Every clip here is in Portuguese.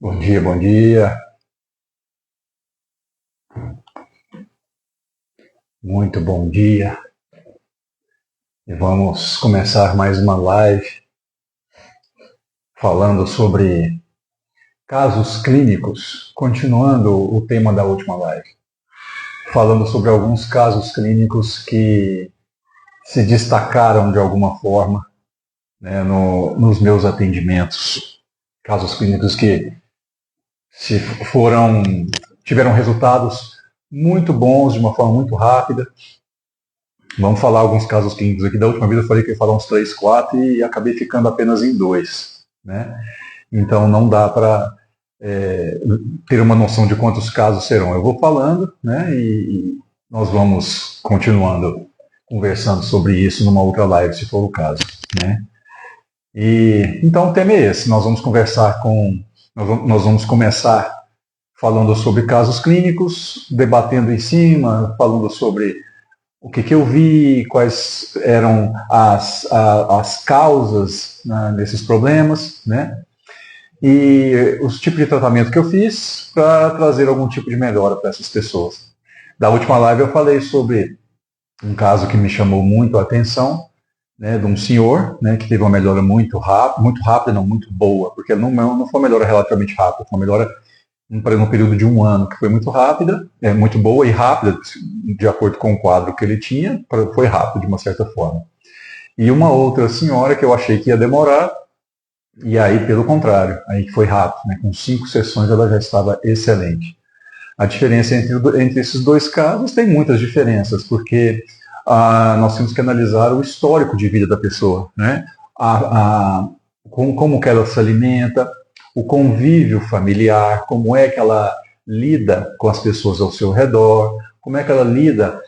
Bom dia, bom dia. Muito bom dia. E vamos começar mais uma live falando sobre casos clínicos, continuando o tema da última live. Falando sobre alguns casos clínicos que se destacaram de alguma forma, né, nos meus atendimentos. Casos clínicos que tiveram resultados muito bons de uma forma muito rápida. Vamos falar alguns casos clínicos aqui. Da última vez eu falei que ia falar uns 3, 4 e acabei ficando apenas em 2. Né? Então não dá para ter uma noção de quantos casos serão. Eu vou falando, né, e nós vamos continuando conversando sobre isso numa outra live, se for o caso. Né? E então o tema é esse. Nós vamos começar falando sobre casos clínicos, debatendo em cima, falando sobre o que eu vi, quais eram as causas, né, desses problemas, né? E os tipos de tratamento que eu fiz para trazer algum tipo de melhora para essas pessoas. Da última live eu falei sobre um caso que me chamou muito a atenção, né, de um senhor, né, que teve uma melhora muito rápida, não muito boa, porque não foi uma melhora relativamente rápida, foi uma melhora no período de 1 ano, que foi muito rápida, muito boa e rápida, de acordo com o quadro que ele tinha, foi rápido de uma certa forma. E uma outra senhora que eu achei que ia demorar, e aí, pelo contrário, aí foi rápido, né? Com 5 sessões ela já estava excelente. A diferença entre esses dois casos tem muitas diferenças, porque nós temos que analisar o histórico de vida da pessoa, né? Como que ela se alimenta, o convívio familiar, como é que ela lida com as pessoas ao seu redor, como é que ela lida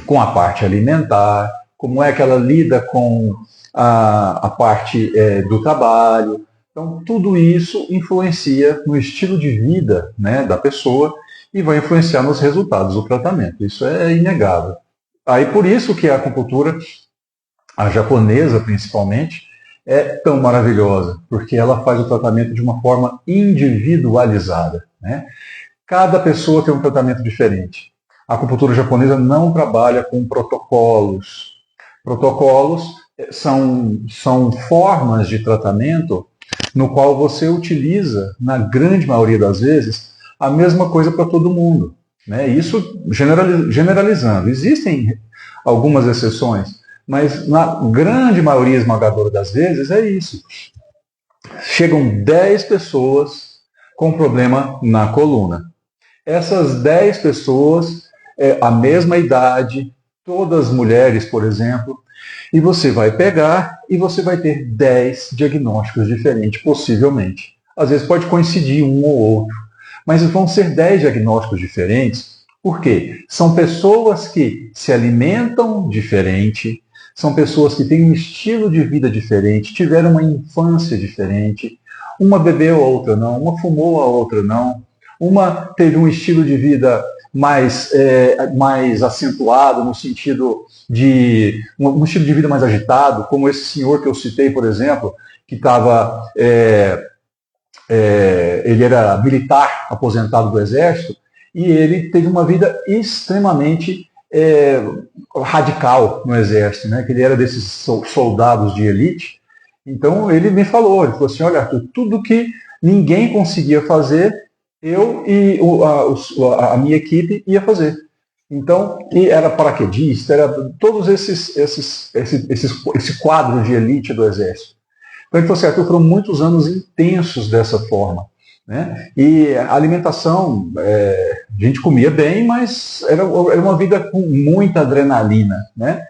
com a parte alimentar, como é que ela lida com a parte do trabalho. Então, tudo isso influencia no estilo de vida, né, da pessoa e vai influenciar nos resultados do tratamento. Isso é inegável. Aí, por isso que a acupuntura, a japonesa principalmente, é tão maravilhosa, porque ela faz o tratamento de uma forma individualizada. Né? Cada pessoa tem um tratamento diferente. A acupuntura japonesa não trabalha com protocolos. Protocolos são formas de tratamento no qual você utiliza, na grande maioria das vezes, a mesma coisa para todo mundo. Né? Isso generalizando. Existem algumas exceções, mas na grande maioria esmagadora das vezes é isso. Chegam 10 pessoas com problema na coluna. Essas 10 pessoas, a mesma idade, todas mulheres, por exemplo, e você vai pegar e você vai ter 10 diagnósticos diferentes, possivelmente. Às vezes pode coincidir um ou outro, mas vão ser 10 diagnósticos diferentes, porque são pessoas que se alimentam diferente, são pessoas que têm um estilo de vida diferente, tiveram uma infância diferente, uma bebeu, a outra não, uma fumou, a outra não, uma teve um estilo de vida mais acentuado, no sentido de um estilo de vida mais agitado, como esse senhor que eu citei, por exemplo, que estava, ele era militar aposentado do Exército, e ele teve uma vida extremamente radical no Exército, né? Que ele era desses soldados de elite. Então ele me falou, ele falou assim, olha, Arthur, tudo que ninguém conseguia fazer, eu e a minha equipe ia fazer. Então, era paraquedista, era todos esse quadro de elite do Exército. Então ele falou assim, Arthur, foram muitos anos intensos dessa forma. Né? E a alimentação, a gente comia bem, mas era uma vida com muita adrenalina. Né?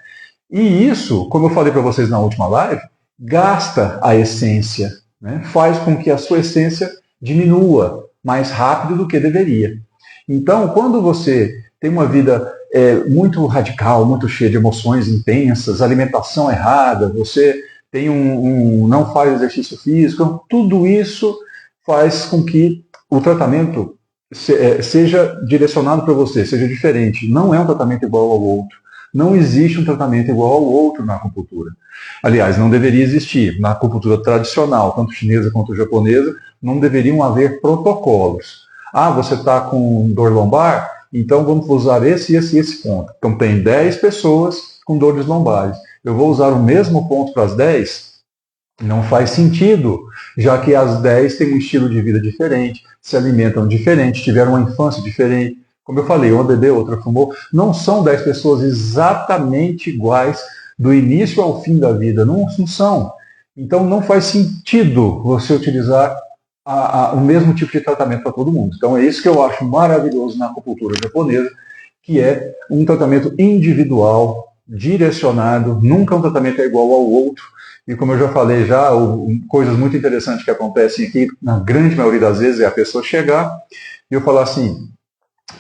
E isso, como eu falei para vocês na última live, gasta a essência, né? Faz com que a sua essência diminua mais rápido do que deveria. Então, quando você tem uma vida muito radical, muito cheia de emoções intensas, alimentação errada, você tem não faz exercício físico, tudo isso faz com que o tratamento seja direcionado para você, seja diferente. Não é um tratamento igual ao outro. Não existe um tratamento igual ao outro na acupuntura. Aliás, não deveria existir. Na acupuntura tradicional, tanto chinesa quanto japonesa, não deveriam haver protocolos. Ah, você está com dor lombar? Então vamos usar esse ponto. Então tem 10 pessoas com dores lombares. Eu vou usar o mesmo ponto para as 10? Não faz sentido, já que as 10 têm um estilo de vida diferente, se alimentam diferente, tiveram uma infância diferente. Como eu falei, uma bebeu, outra fumou. Não são 10 pessoas exatamente iguais do início ao fim da vida. Não são. Então não faz sentido você utilizar o mesmo tipo de tratamento para todo mundo. Então é isso que eu acho maravilhoso na acupuntura japonesa, que é um tratamento individual, direcionado, nunca um tratamento é igual ao outro. E como eu já falei coisas muito interessantes que acontecem aqui, na grande maioria das vezes, é a pessoa chegar e eu falar assim,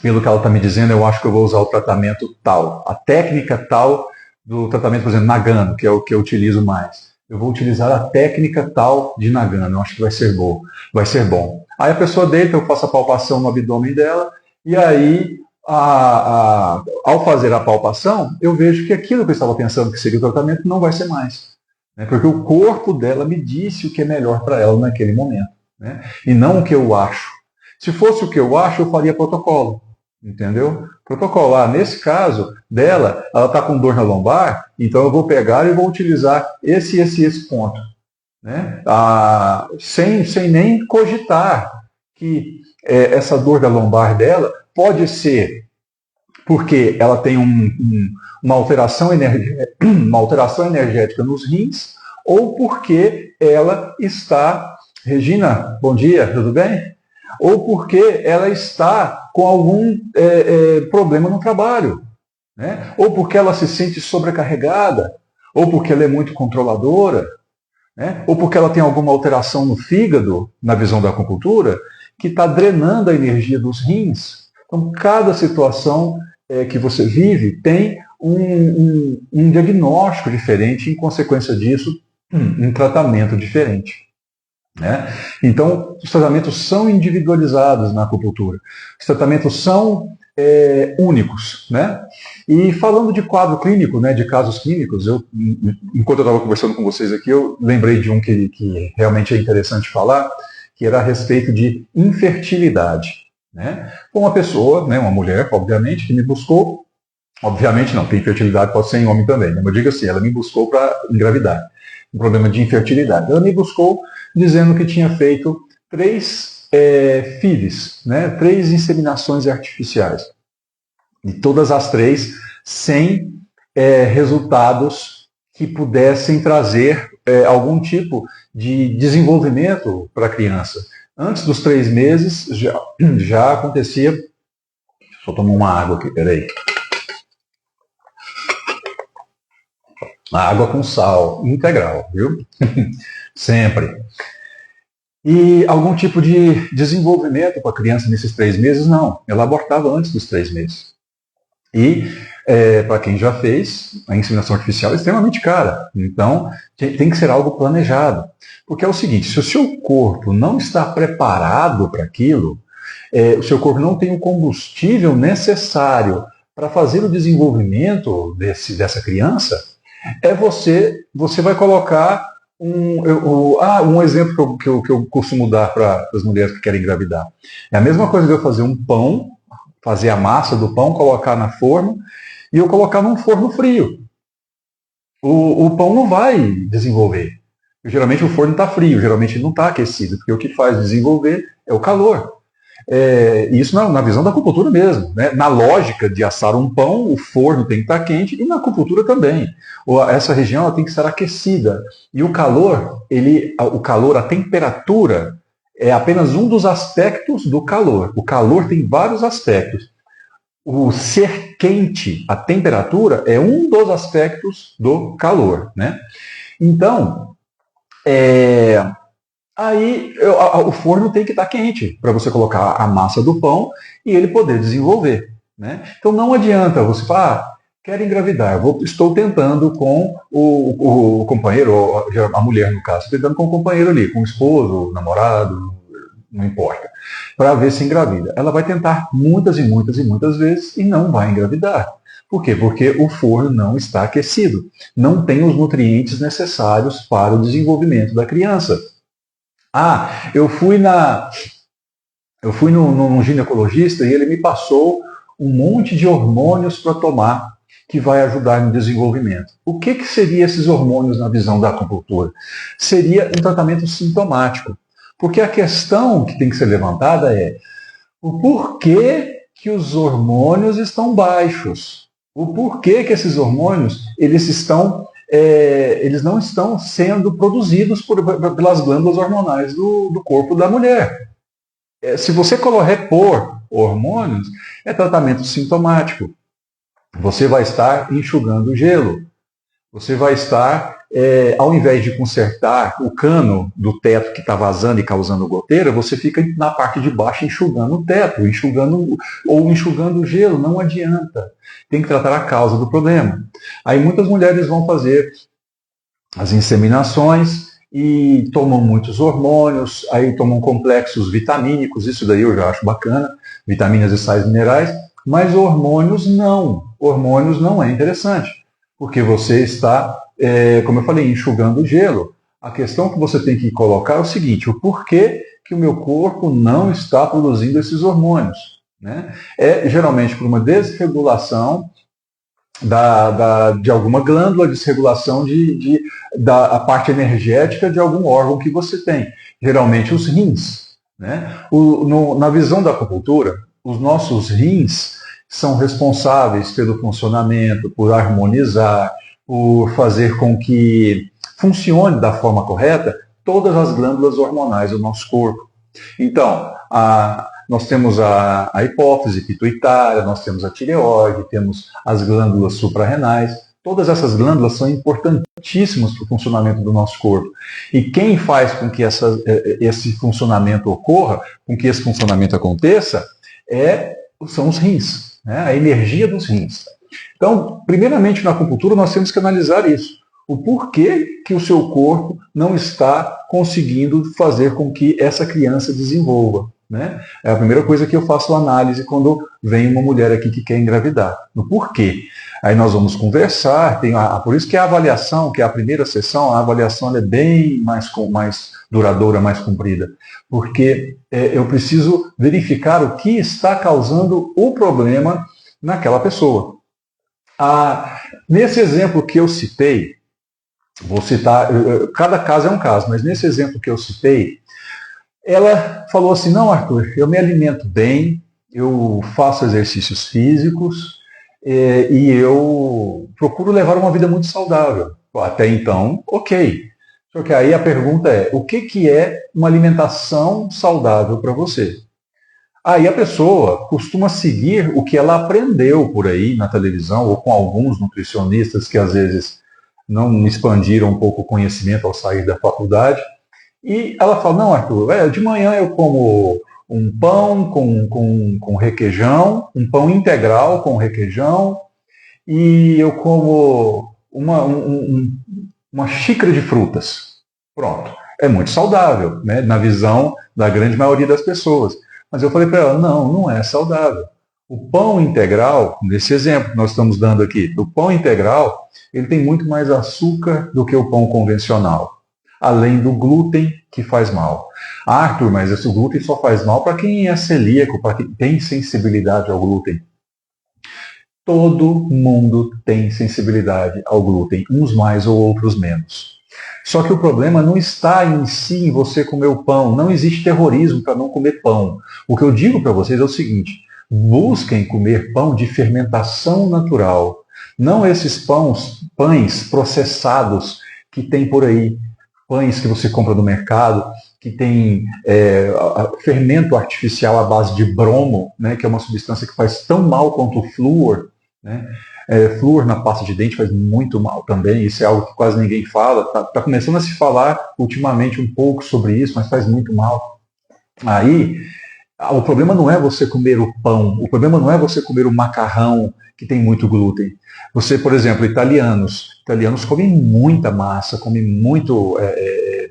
pelo que ela está me dizendo, eu acho que eu vou usar o tratamento tal, a técnica tal do tratamento, por exemplo, Nagano, que é o que eu utilizo mais. Eu vou utilizar a técnica tal de Nagano, eu acho que vai ser bom. Aí a pessoa deita, eu faço a palpação no abdômen dela, e aí, ao fazer a palpação, eu vejo que aquilo que eu estava pensando que seria o tratamento não vai ser mais. Né? Porque o corpo dela me disse o que é melhor para ela naquele momento. Né? E não o que eu acho. Se fosse o que eu acho, eu faria protocolo. Entendeu? Protocolo. Nesse caso dela, ela está com dor na lombar, então eu vou pegar e vou utilizar esse ponto. Né? Sem nem cogitar que essa dor da lombar dela pode ser porque ela tem uma alteração energética nos rins, ou porque ela está... Regina, bom dia, tudo bem? Ou porque ela está com algum problema no trabalho, né? Ou porque ela se sente sobrecarregada, ou porque ela é muito controladora, né? Ou porque ela tem alguma alteração no fígado, na visão da acupuntura, que está drenando a energia dos rins. Então, cada situação que você vive tem um diagnóstico diferente, em consequência disso, um tratamento diferente. Né? Então, os tratamentos são individualizados na acupuntura. Os tratamentos são únicos. Né? E falando de quadro clínico, né, de casos clínicos, enquanto eu estava conversando com vocês aqui, eu lembrei de um que realmente é interessante falar, que era a respeito de infertilidade. Né? Uma pessoa, né, uma mulher, obviamente, que me buscou, obviamente não, tem infertilidade, pode ser em homem também, né? Mas eu digo assim, ela me buscou para engravidar, um problema de infertilidade. Ela me buscou dizendo que tinha feito 3 FIVs, né? 3 inseminações artificiais. E todas as 3 sem resultados que pudessem trazer algum tipo de desenvolvimento para a criança. Antes dos 3 meses já acontecia... Deixa eu só tomar uma água aqui, peraí. A água com sal, integral, viu? Sempre. E algum tipo de desenvolvimento para a criança nesses 3 meses, não. Ela abortava antes dos 3 meses. E, para quem já fez, a inseminação artificial é extremamente cara. Então, tem que ser algo planejado. Porque é o seguinte, se o seu corpo não está preparado para aquilo, o seu corpo não tem o combustível necessário para fazer o desenvolvimento dessa criança, você vai colocar um exemplo que eu costumo dar para as mulheres que querem engravidar. É a mesma coisa de eu fazer um pão, fazer a massa do pão, colocar na forma, e eu colocar num forno frio. O pão não vai desenvolver. Geralmente o forno está frio, geralmente ele não está aquecido, porque o que faz desenvolver é o calor. Isso na visão da acupuntura mesmo. Né? Na lógica de assar um pão, o forno tem que estar quente, e na acupuntura também. Essa região ela tem que estar aquecida. E o calor, a temperatura, é apenas um dos aspectos do calor. O calor tem vários aspectos. O ser quente, a temperatura, é um dos aspectos do calor. Né? Então, aí o forno tem que estar quente para você colocar a massa do pão e ele poder desenvolver. Né? Então não adianta você falar, quero engravidar, estou tentando com o companheiro, ou a mulher no caso, tentando com o companheiro ali, com o esposo, o namorado, não importa, para ver se engravida. Ela vai tentar muitas e muitas e muitas vezes e não vai engravidar. Por quê? Porque o forno não está aquecido, não tem os nutrientes necessários para o desenvolvimento da criança. Ah, eu fui num ginecologista e ele me passou um monte de hormônios para tomar que vai ajudar no desenvolvimento. O que seria esses hormônios na visão da acupuntura? Seria um tratamento sintomático. Porque a questão que tem que ser levantada é o porquê que os hormônios estão baixos. O porquê que esses hormônios eles não estão sendo produzidos pelas glândulas hormonais do corpo da mulher. Se você repor hormônios, é tratamento sintomático. Você vai estar enxugando o gelo. Você vai estar, ao invés de consertar o cano do teto que está vazando e causando goteira, você fica na parte de baixo enxugando o teto, enxugando o gelo. Não adianta. Tem que tratar a causa do problema. Aí muitas mulheres vão fazer as inseminações e tomam muitos hormônios, aí tomam complexos vitamínicos, isso daí eu já acho bacana, vitaminas e sais minerais, mas hormônios não. Hormônios não é interessante, porque você está, como eu falei, enxugando o gelo. A questão que você tem que colocar é o seguinte: o porquê que o meu corpo não está produzindo esses hormônios, né? É geralmente por uma desregulação de alguma glândula, desregulação da parte energética de algum órgão que você tem, geralmente os rins. Né? Na visão da acupuntura, os nossos rins são responsáveis pelo funcionamento, por harmonizar, por fazer com que funcione da forma correta todas as glândulas hormonais do nosso corpo. Então, nós temos a hipófise pituitária, nós temos a tireoide, temos as glândulas suprarrenais. Todas essas glândulas são importantíssimas para o funcionamento do nosso corpo. E quem faz com que esse funcionamento ocorra, com que esse funcionamento aconteça, são os rins, né? A energia dos rins. Então, primeiramente na acupuntura, nós temos que analisar isso. O porquê que o seu corpo não está conseguindo fazer com que essa criança desenvolva. Né? É a primeira coisa que eu faço análise quando vem uma mulher aqui que quer engravidar. No porquê. Aí nós vamos conversar, por isso que a avaliação, que é a primeira sessão, a avaliação é bem mais duradoura, mais comprida. Porque eu preciso verificar o que está causando o problema naquela pessoa. Nesse exemplo que eu citei, vou citar, cada caso é um caso, mas nesse exemplo que eu citei, ela falou assim: não, Arthur, eu me alimento bem, eu faço exercícios físicos e eu procuro levar uma vida muito saudável. Até então, ok. Só que aí a pergunta é: o que é uma alimentação saudável para você? Aí a pessoa costuma seguir o que ela aprendeu por aí na televisão ou com alguns nutricionistas que às vezes não expandiram um pouco o conhecimento ao sair da faculdade. E ela fala: não, Arthur, de manhã eu como um pão com requeijão, um pão integral com requeijão, e eu como uma xícara de frutas. Pronto. É muito saudável, né, na visão da grande maioria das pessoas. Mas eu falei para ela: não é saudável. O pão integral, nesse exemplo que nós estamos dando aqui, o pão integral, ele tem muito mais açúcar do que o pão convencional, além do glúten, que faz mal. Arthur, mas esse glúten só faz mal para quem é celíaco, para quem tem sensibilidade ao glúten. Todo mundo tem sensibilidade ao glúten, uns mais ou outros menos. Só que o problema não está em si em você comer o pão. Não existe terrorismo para não comer pão. O que eu digo para vocês é o seguinte: busquem comer pão de fermentação natural. Não esses pães processados que tem por aí. Pães que você compra no mercado, que tem fermento artificial à base de bromo, né, que é uma substância que faz tão mal quanto o flúor. Né? Flúor na pasta de dente faz muito mal também, isso é algo que quase ninguém fala. Tá começando a se falar ultimamente um pouco sobre isso, mas faz muito mal. Aí, o problema não é você comer o pão, o problema não é você comer o macarrão que tem muito glúten. Você, por exemplo, italianos comem muita massa, comem muito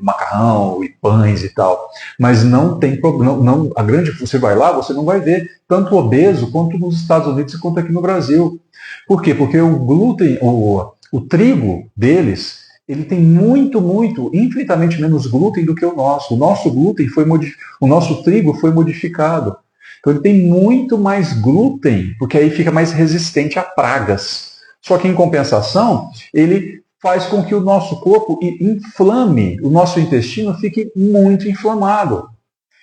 macarrão e pães e tal, mas não tem problema. Você vai lá, você não vai ver tanto obeso quanto nos Estados Unidos quanto aqui no Brasil. Por quê? Porque o glúten, o trigo deles, ele tem infinitamente menos glúten do que o nosso. O nosso glúten o nosso trigo foi modificado. Então ele tem muito mais glúten, porque aí fica mais resistente a pragas. Só que em compensação, ele faz com que o nosso corpo inflame, o nosso intestino fique muito inflamado.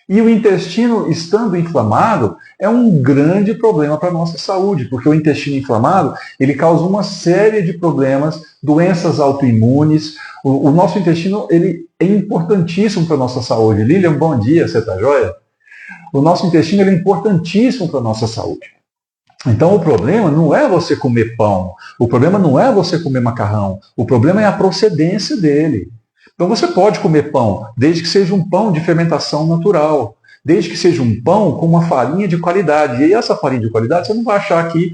E o intestino, estando inflamado, é um grande problema para a nossa saúde, porque o intestino inflamado, ele causa uma série de problemas, doenças autoimunes. O nosso intestino, ele é importantíssimo para a nossa saúde. Lilian, bom dia, você está joia? O nosso intestino ele é importantíssimo para a nossa saúde. Então o problema não é você comer pão, o problema não é você comer macarrão, o problema é a procedência dele. Então você pode comer pão, desde que seja um pão de fermentação natural, desde que seja um pão com uma farinha de qualidade. E essa farinha de qualidade você não vai achar aqui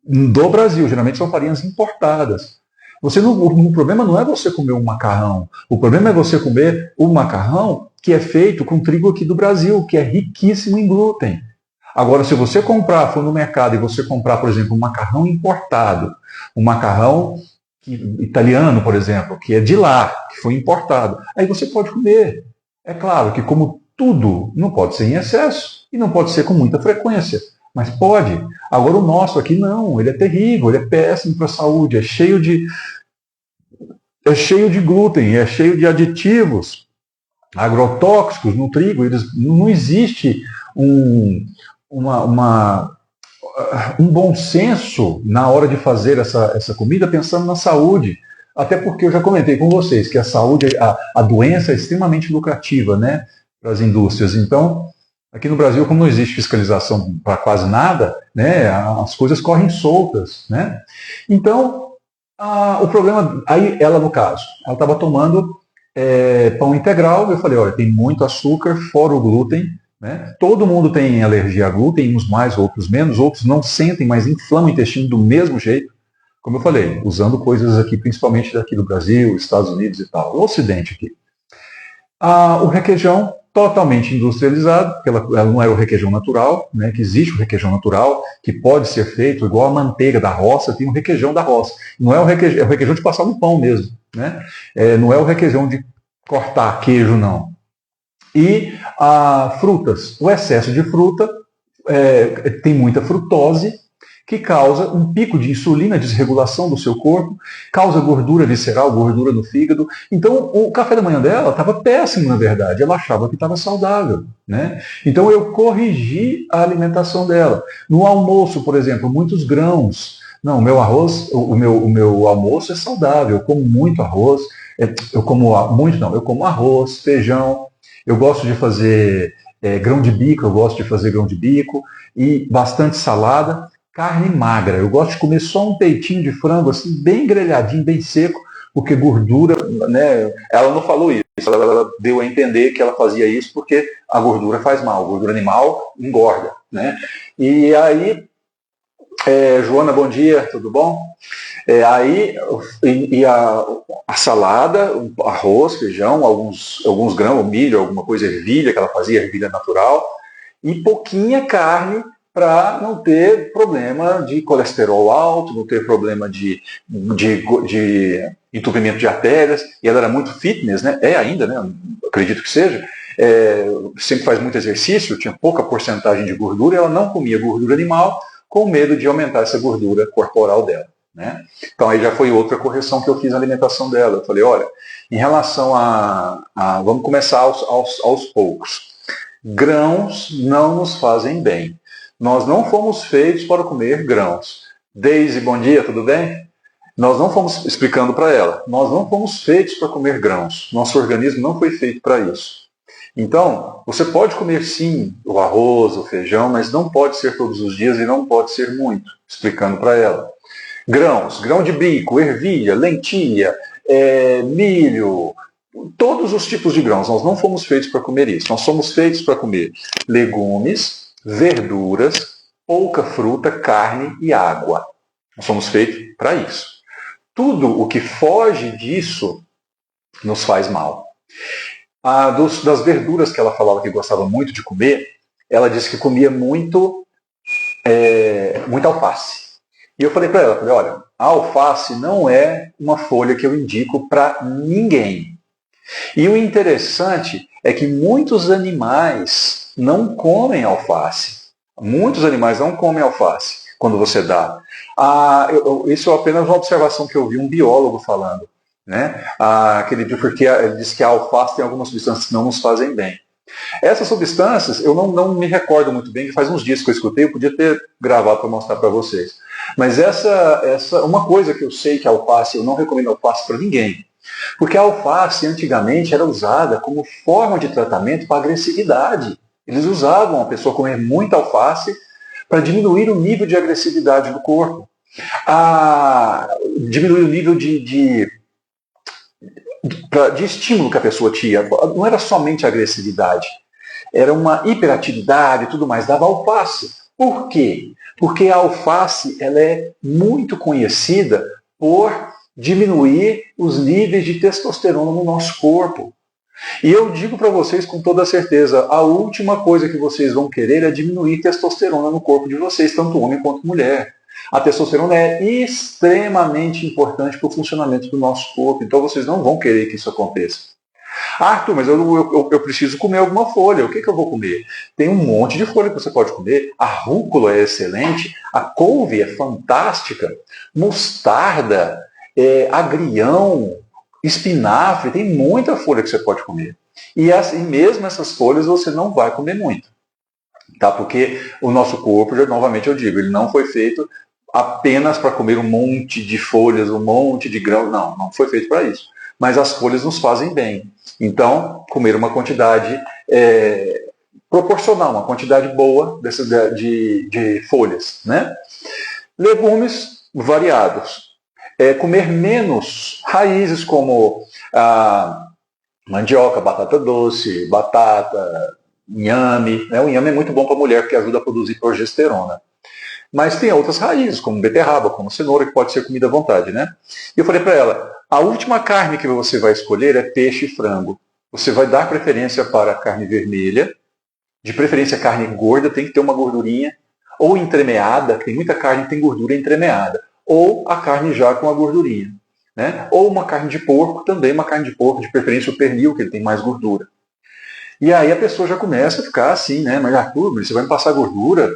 do Brasil, geralmente são farinhas importadas. O problema não é você comer um macarrão, o problema é você comer o macarrão que é feito com trigo aqui do Brasil, que é riquíssimo em glúten. Agora, se você for no mercado e você comprar, por exemplo, um macarrão importado, um macarrão italiano, por exemplo, que é de lá, que foi importado, aí você pode comer. É claro que, como tudo, não pode ser em excesso e não pode ser com muita frequência, mas pode. Agora, o nosso aqui não, ele é terrível, ele é péssimo para a saúde, é cheio de glúten, é cheio de aditivos agrotóxicos no trigo. Não existe um bom senso na hora de fazer essa comida pensando na saúde. Até porque eu já comentei com vocês que a saúde, a doença é extremamente lucrativa, né, para as indústrias. Então, aqui no Brasil, como não existe fiscalização para quase nada, né, as coisas correm soltas, né? Então, o problema, aí ela no caso, ela estava tomando pão integral, eu falei, olha, tem muito açúcar, fora o glúten, né? Todo mundo tem alergia a glúten, uns mais, outros menos, outros não sentem, mas inflamam o intestino do mesmo jeito. Como eu falei, usando coisas aqui, principalmente daqui do Brasil, Estados Unidos e tal, o Ocidente aqui. O requeijão, totalmente industrializado, porque ela não era o requeijão natural, né? Que existe o requeijão natural, que pode ser feito igual a manteiga da roça, tem o requeijão da roça. Não é o requeijão de passar no pão mesmo, né? Não é o requeijão de cortar queijo, não. E frutas. O excesso de fruta tem muita frutose, que causa um pico de insulina, desregulação do seu corpo, causa gordura visceral, gordura no fígado. Então, o café da manhã dela estava péssimo, na verdade. Ela achava que estava saudável, né? Então, eu corrigi a alimentação dela. No almoço, por exemplo, muitos grãos. Não, o meu arroz, o meu almoço é saudável. Eu como muito arroz. Eu como arroz, feijão. Eu gosto de fazer grão de bico, e bastante salada. Carne magra. Eu gosto de comer só um peitinho de frango, assim, bem grelhadinho, bem seco, porque gordura, né? Ela não falou isso, ela deu a entender que ela fazia isso porque a gordura faz mal, a gordura animal engorda, né? E aí, Joana, bom dia, tudo bom? A salada, arroz, feijão, alguns grãos, milho, alguma coisa, ervilha, que ela fazia, ervilha natural, e pouquinha carne, para não ter problema de colesterol alto, não ter problema de entupimento de artérias. E ela era muito fitness, né? É ainda, né? Acredito que seja. Sempre faz muito exercício, tinha pouca porcentagem de gordura, e ela não comia gordura animal, com medo de aumentar essa gordura corporal dela, né? Então aí já foi outra correção que eu fiz na alimentação dela. Eu falei, olha, em relação vamos começar aos poucos. Grãos não nos fazem bem. Nós não fomos feitos para comer grãos. Daisy, bom dia, tudo bem? Nós não fomos, explicando para ela, nós não fomos feitos para comer grãos. Nosso organismo não foi feito para isso. Então, você pode comer sim o arroz, o feijão, mas não pode ser todos os dias e não pode ser muito, explicando para ela. Grãos, grão de bico, ervilha, lentilha, milho, todos os tipos de grãos. Nós não fomos feitos para comer isso. Nós somos feitos para comer legumes, verduras, pouca fruta, carne e água. Nós somos feitos para isso. Tudo o que foge disso nos faz mal. Das verduras que ela falava que gostava muito de comer, ela disse que comia muito alface. E eu falei para ela, olha, a alface não é uma folha que eu indico para ninguém. E o interessante é que muitos animais não comem alface. Muitos animais não comem alface quando você dá. Isso é apenas uma observação que eu vi um biólogo falando. Né? Porque ele disse que a alface tem algumas substâncias que não nos fazem bem. Essas substâncias, eu não me recordo muito bem, que faz uns dias que eu escutei, eu podia ter gravado para mostrar para vocês. Mas uma coisa que eu sei que a alface, eu não recomendo alface para ninguém. Porque a alface, antigamente, era usada como forma de tratamento para agressividade. Eles usavam a pessoa comer muita alface para diminuir o nível de agressividade do corpo. Diminuir o nível de estímulo que a pessoa tinha. Não era somente agressividade, era uma hiperatividade e tudo mais. Dava alface. Por quê? Porque a alface ela é muito conhecida por diminuir os níveis de testosterona no nosso corpo. E eu digo para vocês com toda certeza, a última coisa que vocês vão querer é diminuir testosterona no corpo de vocês, tanto homem quanto mulher. A testosterona é extremamente importante para o funcionamento do nosso corpo, então vocês não vão querer que isso aconteça. Arthur, mas eu preciso comer alguma folha, o que eu vou comer? Tem um monte de folha que você pode comer, a rúcula é excelente, a couve é fantástica, mostarda, agrião, espinafre, tem muita folha que você pode comer. E mesmo essas folhas você não vai comer muito. Tá? Porque o nosso corpo, novamente eu digo, ele não foi feito apenas para comer um monte de folhas, um monte de grãos. Não foi feito para isso. Mas as folhas nos fazem bem. Então, comer uma quantidade proporcional, uma quantidade boa de folhas. Né? Legumes variados. Comer menos raízes como mandioca, batata doce, batata, inhame. Né? O inhame é muito bom para a mulher porque ajuda a produzir progesterona. Mas tem outras raízes, como beterraba, como cenoura, que pode ser comida à vontade. Né? E eu falei para ela, a última carne que você vai escolher é peixe e frango. Você vai dar preferência para carne vermelha, de preferência carne gorda, tem que ter uma gordurinha, ou entremeada, tem muita carne que tem gordura entremeada, ou a carne já com a gordurinha. Né? Ou uma carne de porco, também uma carne de porco, de preferência o pernil, que ele tem mais gordura. E aí a pessoa já começa a ficar assim, né? Mas Arthur, você vai me passar gordura?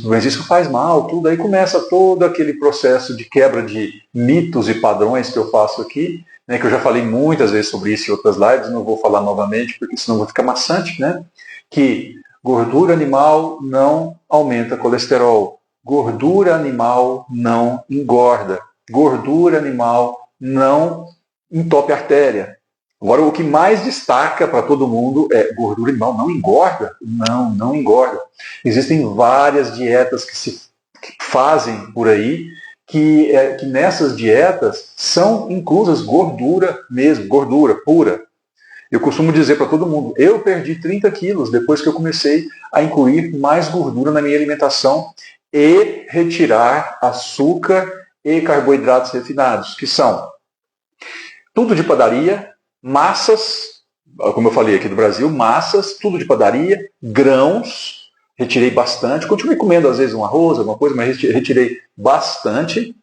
Mas isso faz mal, tudo. Aí começa todo aquele processo de quebra de mitos e padrões que eu faço aqui, né, que eu já falei muitas vezes sobre isso em outras lives, não vou falar novamente, porque senão vai ficar maçante, né? Que gordura animal não aumenta colesterol, gordura animal não engorda, gordura animal não entope a artéria. Agora, o que mais destaca para todo mundo é gordura animal não engorda? Não engorda. Existem várias dietas que se fazem por aí, que nessas dietas são inclusas gordura mesmo, gordura pura. Eu costumo dizer para todo mundo, eu perdi 30 quilos depois que eu comecei a incluir mais gordura na minha alimentação e retirar açúcar e carboidratos refinados, que são tudo de padaria, massas, como eu falei aqui do Brasil, massas, tudo de padaria, grãos, retirei bastante, continuei comendo às vezes um arroz, alguma coisa, mas retirei bastante,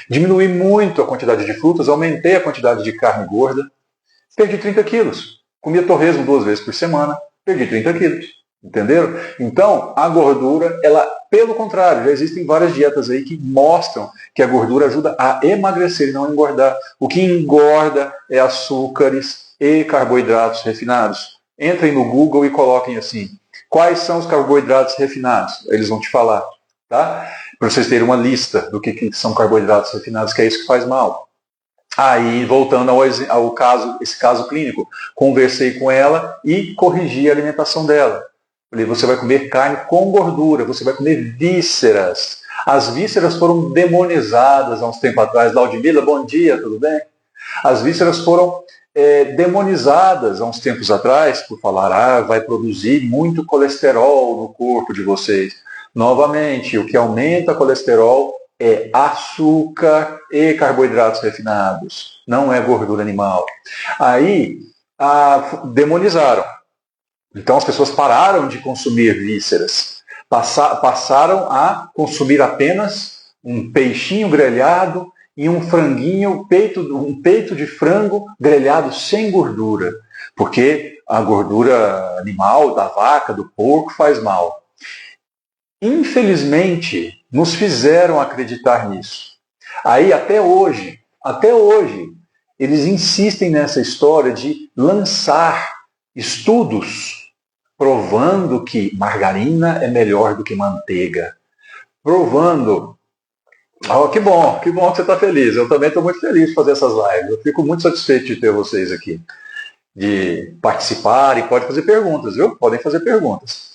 diminui muito a quantidade de frutas, aumentei a quantidade de carne gorda, perdi 30 quilos, comia torresmo 2 vezes por semana, perdi 30 quilos, entenderam? Então, a gordura, ela, pelo contrário, já existem várias dietas aí que mostram que a gordura ajuda a emagrecer e não engordar. O que engorda é açúcares e carboidratos refinados. Entrem no Google e coloquem assim, quais são os carboidratos refinados? Eles vão te falar, tá? Para vocês terem uma lista do que são carboidratos refinados, que é isso que faz mal. Aí, voltando ao caso, esse caso clínico, conversei com ela e corrigi a alimentação dela. Falei, você vai comer carne com gordura, você vai comer vísceras. As vísceras foram demonizadas há uns tempos atrás. Laudmila, bom dia, tudo bem? As vísceras foram demonizadas há uns tempos atrás por falar, vai produzir muito colesterol no corpo de vocês. Novamente, o que aumenta colesterol é açúcar e carboidratos refinados, não é gordura animal. Aí, demonizaram. Então as pessoas pararam de consumir vísceras, passaram a consumir apenas um peixinho grelhado e um franguinho, um peito de frango grelhado sem gordura, porque a gordura animal, da vaca, do porco, faz mal. Infelizmente, nos fizeram acreditar nisso. Aí, até hoje, eles insistem nessa história de lançar estudos provando que margarina é melhor do que manteiga. Provando. Oh, que bom que você está feliz. Eu também estou muito feliz de fazer essas lives. Eu fico muito satisfeito de ter vocês aqui, de participar e pode fazer perguntas, viu? Podem fazer perguntas.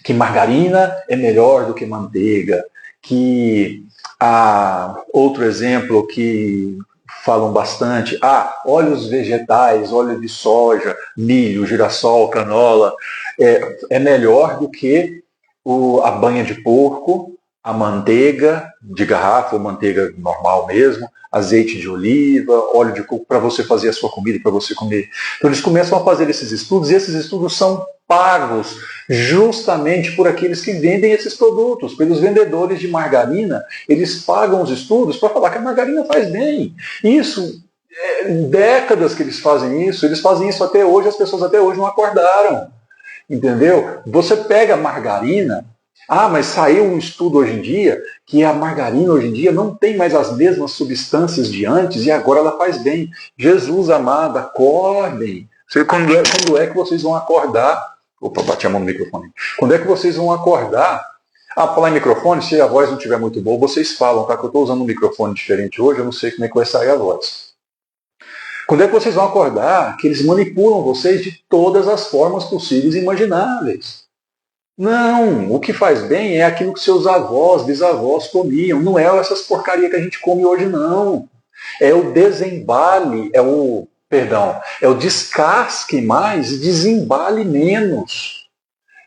Que margarina é melhor do que manteiga, que outro exemplo que falam bastante, óleos vegetais, óleo de soja, milho, girassol, canola, é melhor do que a banha de porco, a manteiga de garrafa ou manteiga normal mesmo, azeite de oliva, óleo de coco para você fazer a sua comida, para você comer. Então eles começam a fazer esses estudos e esses estudos são pagos justamente por aqueles que vendem esses produtos, pelos vendedores de margarina. Eles pagam os estudos para falar que a margarina faz bem. Isso, décadas que eles fazem isso até hoje, as pessoas até hoje não acordaram. Entendeu? Você pega a margarina, mas saiu um estudo hoje em dia que a margarina hoje em dia não tem mais as mesmas substâncias de antes e agora ela faz bem. Jesus amado, acordem. Quando é que vocês vão acordar? Opa, bati a mão no microfone. Quando é que vocês vão acordar? Falar em microfone, se a voz não estiver muito boa, vocês falam, tá? Que eu estou usando um microfone diferente hoje, eu não sei como é que vai sair a voz. Quando é que vocês vão acordar que eles manipulam vocês de todas as formas possíveis e imagináveis? Não, o que faz bem é aquilo que seus avós, bisavós comiam. Não é essas porcarias que a gente come hoje, não. É o desembale, é o descasque mais e desembale menos.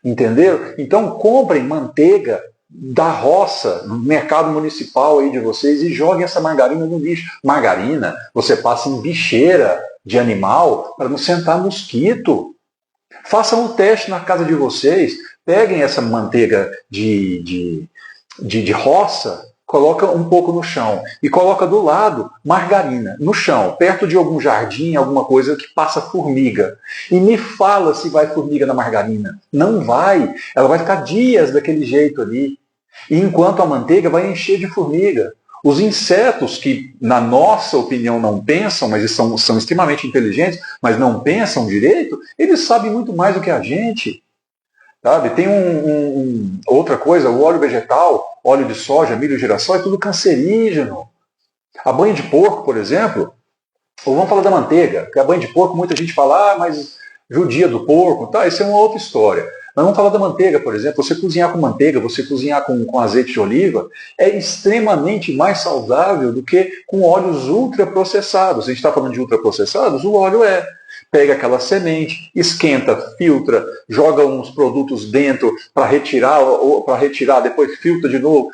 Entendeu? Então comprem manteiga da roça, no mercado municipal aí de vocês e joguem essa margarina no lixo. Margarina, você passa em bicheira de animal para não sentar mosquito. Façam o teste na casa de vocês, peguem essa manteiga de roça, coloca um pouco no chão e coloca do lado margarina, no chão, perto de algum jardim, alguma coisa que passa formiga. E me fala se vai formiga na margarina. Não vai. Ela vai ficar dias daquele jeito ali. E enquanto a manteiga vai encher de formiga. Os insetos que, na nossa opinião, não pensam, mas são extremamente inteligentes, mas não pensam direito, eles sabem muito mais do que a gente. Sabe? Tem outra coisa, o óleo vegetal, óleo de soja, milho, girassol, é tudo cancerígeno. A banha de porco, por exemplo, ou vamos falar da manteiga, porque a banha de porco, muita gente fala, mas judia do porco, tá? Isso é uma outra história. Mas vamos falar da manteiga, por exemplo. Você cozinhar com manteiga, você cozinhar com azeite de oliva, é extremamente mais saudável do que com óleos ultraprocessados. A gente está falando de ultraprocessados, o óleo pega aquela semente, esquenta, filtra, joga uns produtos dentro para retirar, depois filtra de novo.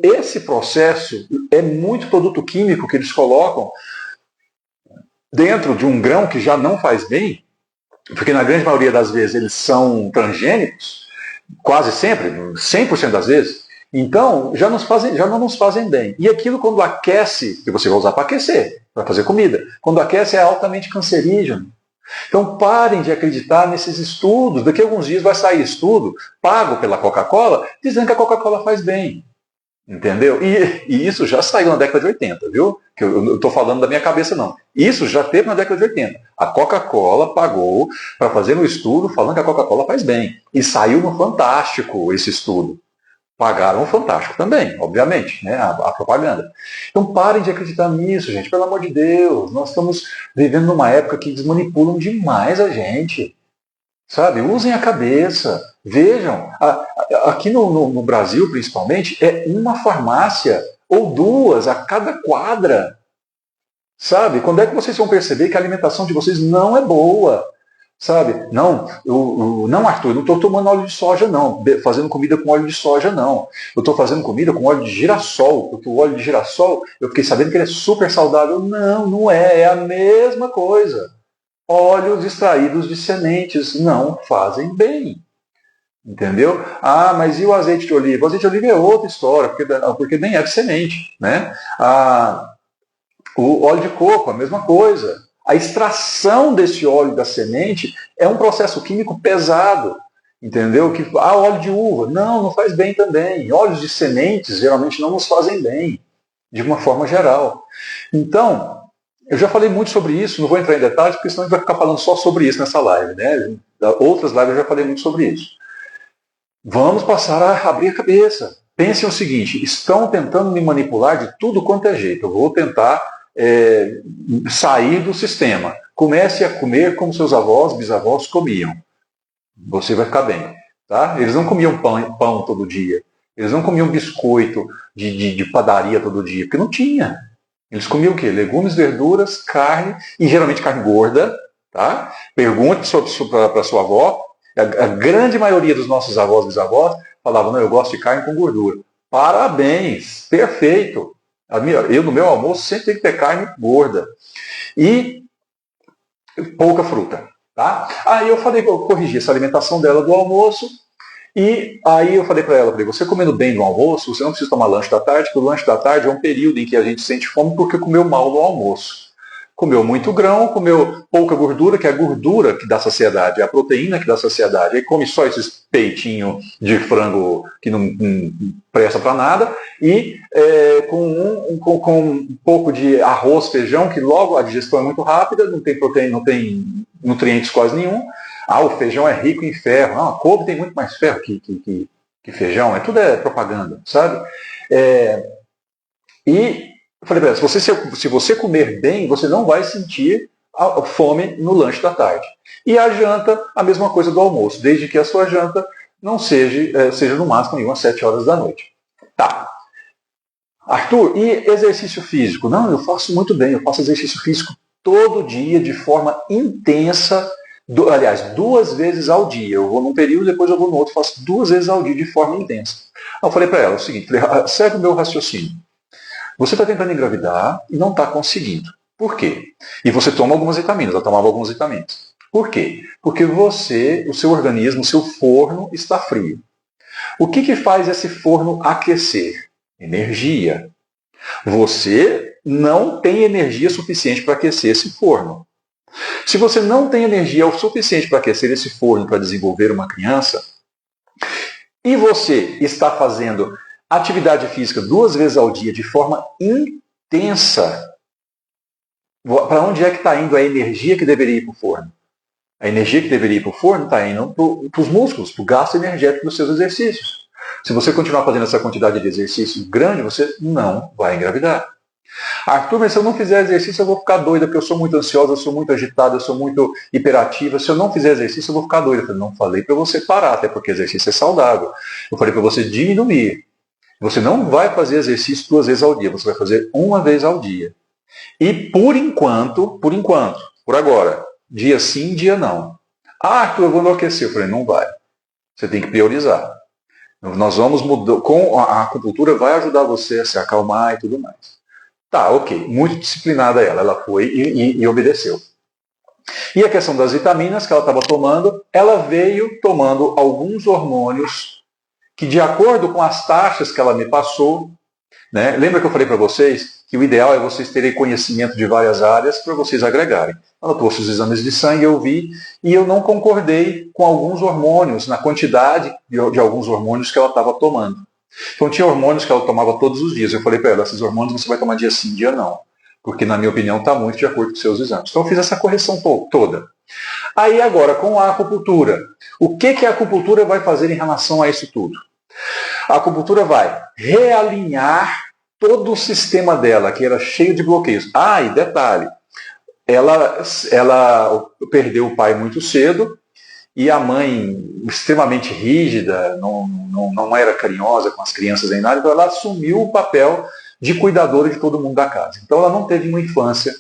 Esse processo é muito produto químico que eles colocam dentro de um grão que já não faz bem, porque na grande maioria das vezes eles são transgênicos, quase sempre, 100% das vezes. Então, já não nos fazem bem. E aquilo, quando aquece, que você vai usar para aquecer, para fazer comida, quando aquece é altamente cancerígeno. Então parem de acreditar nesses estudos. Daqui a alguns dias vai sair estudo pago pela Coca-Cola dizendo que a Coca-Cola faz bem. Entendeu? E isso já saiu na década de 80, viu? Que eu não estou falando da minha cabeça, não. Isso já teve na década de 80. A Coca-Cola pagou para fazer um estudo falando que a Coca-Cola faz bem. E saiu no Fantástico esse estudo. Pagaram o Fantástico também, obviamente, né? A propaganda. Então parem de acreditar nisso, gente, pelo amor de Deus. Nós estamos vivendo numa época que eles manipulam demais a gente. Sabe? Usem a cabeça. Vejam, aqui no Brasil, principalmente, é uma farmácia ou duas a cada quadra. Sabe? Quando é que vocês vão perceber que a alimentação de vocês não é boa? Sabe? Não, não, Arthur, eu não estou tomando óleo de soja, não. Fazendo comida com óleo de soja, não. Eu estou fazendo comida com óleo de girassol, porque o óleo de girassol, eu fiquei sabendo que ele é super saudável. Não, não é. É a mesma coisa. Óleos extraídos de sementes não fazem bem. Entendeu? Ah, mas e o azeite de oliva? O azeite de oliva é outra história, porque nem é de semente, né? O óleo de coco, a mesma coisa. A extração desse óleo da semente é um processo químico pesado, entendeu? Óleo de uva, não faz bem também. Óleos de sementes geralmente não nos fazem bem, de uma forma geral. Então, eu já falei muito sobre isso, não vou entrar em detalhes, porque senão a gente vai ficar falando só sobre isso nessa live, né? Outras lives eu já falei muito sobre isso. Vamos passar a abrir a cabeça. Pensem o seguinte, estão tentando me manipular de tudo quanto é jeito. Eu vou tentar sair do sistema. Comece a comer como seus avós, bisavós comiam. Você vai ficar bem. Tá? Eles não comiam pão todo dia. Eles não comiam biscoito de padaria todo dia, porque não tinha. Eles comiam o quê? Legumes, verduras, carne, e geralmente carne gorda. Tá? Pergunte para sua avó. A grande maioria dos nossos avós e bisavós falavam, não, eu gosto de carne com gordura. Parabéns, perfeito. Eu, no meu almoço, sempre tenho que ter carne gorda. E pouca fruta. Tá? Aí eu falei, eu corrigi essa alimentação dela do almoço. E aí eu falei para ela, você comendo bem no almoço, você não precisa tomar lanche da tarde, porque o lanche da tarde é um período em que a gente sente fome porque comeu mal no almoço. Comeu muito grão, comeu pouca gordura, que é a gordura que dá saciedade, é a proteína que dá saciedade. Aí come só esses peitinhos de frango que não presta para nada, e com um pouco de arroz, feijão, que logo a digestão é muito rápida, não tem proteína, não tem nutrientes quase nenhum. O feijão é rico em ferro. A couve tem muito mais ferro que feijão. Tudo é propaganda, sabe? E eu falei para ela, se você comer bem, você não vai sentir a fome no lanche da tarde. E a janta, a mesma coisa do almoço, desde que a sua janta não seja no máximo às 7 horas da noite. Tá. Arthur, e exercício físico? Não, eu faço muito bem, eu faço exercício físico todo dia, de forma intensa, aliás, 2 vezes ao dia. Eu vou num período, depois eu vou no outro, faço 2 vezes ao dia de forma intensa. Eu falei para ela o seguinte, segue o meu raciocínio. Você está tentando engravidar e não está conseguindo. Por quê? E você toma algumas vitaminas, ela tomava algumas vitaminas. Por quê? Porque o seu organismo, o seu forno está frio. O que faz esse forno aquecer? Energia. Você não tem energia suficiente para aquecer esse forno. Se você não tem energia o suficiente para aquecer esse forno para desenvolver uma criança, e você está fazendo atividade física 2 vezes ao dia de forma intensa, para onde é que está indo a energia que deveria ir para o forno? A energia que deveria ir para o forno está indo para os músculos, para o gasto energético dos seus exercícios. Se você continuar fazendo essa quantidade de exercício grande, você não vai engravidar. Arthur, mas se eu não fizer exercício, eu vou ficar doida, porque eu sou muito ansiosa, eu sou muito agitada, eu sou muito hiperativa. Se eu não fizer exercício, eu vou ficar doida. Eu não falei para você parar, até porque exercício é saudável. Eu falei para você diminuir. Você não vai fazer exercício 2 vezes ao dia, você vai fazer 1 vez ao dia. E por enquanto, por agora, dia sim, dia não. Arthur, eu vou enlouquecer. Eu falei, não vai. Você tem que priorizar. Nós vamos mudar, a acupuntura vai ajudar você a se acalmar e tudo mais. Tá, ok. Muito disciplinada ela. Ela foi e obedeceu. E a questão das vitaminas que ela estava tomando, ela veio tomando alguns hormônios que, de acordo com as taxas que ela me passou, né, lembra que eu falei para vocês que o ideal é vocês terem conhecimento de várias áreas para vocês agregarem. Ela trouxe os exames de sangue, eu vi, e eu não concordei com alguns hormônios, na quantidade de alguns hormônios que ela estava tomando. Então tinha hormônios que ela tomava todos os dias. Eu falei para ela, esses hormônios você vai tomar dia sim, dia não. Porque, na minha opinião, está muito de acordo com os seus exames. Então eu fiz essa correção toda. Aí agora, com a acupuntura. O que a acupuntura vai fazer em relação a isso tudo? A acupuntura vai realinhar todo o sistema dela, que era cheio de bloqueios. E detalhe, ela perdeu o pai muito cedo, e a mãe, extremamente rígida, não era carinhosa com as crianças nem nada, então ela assumiu o papel de cuidadora de todo mundo da casa. Então ela não teve uma infância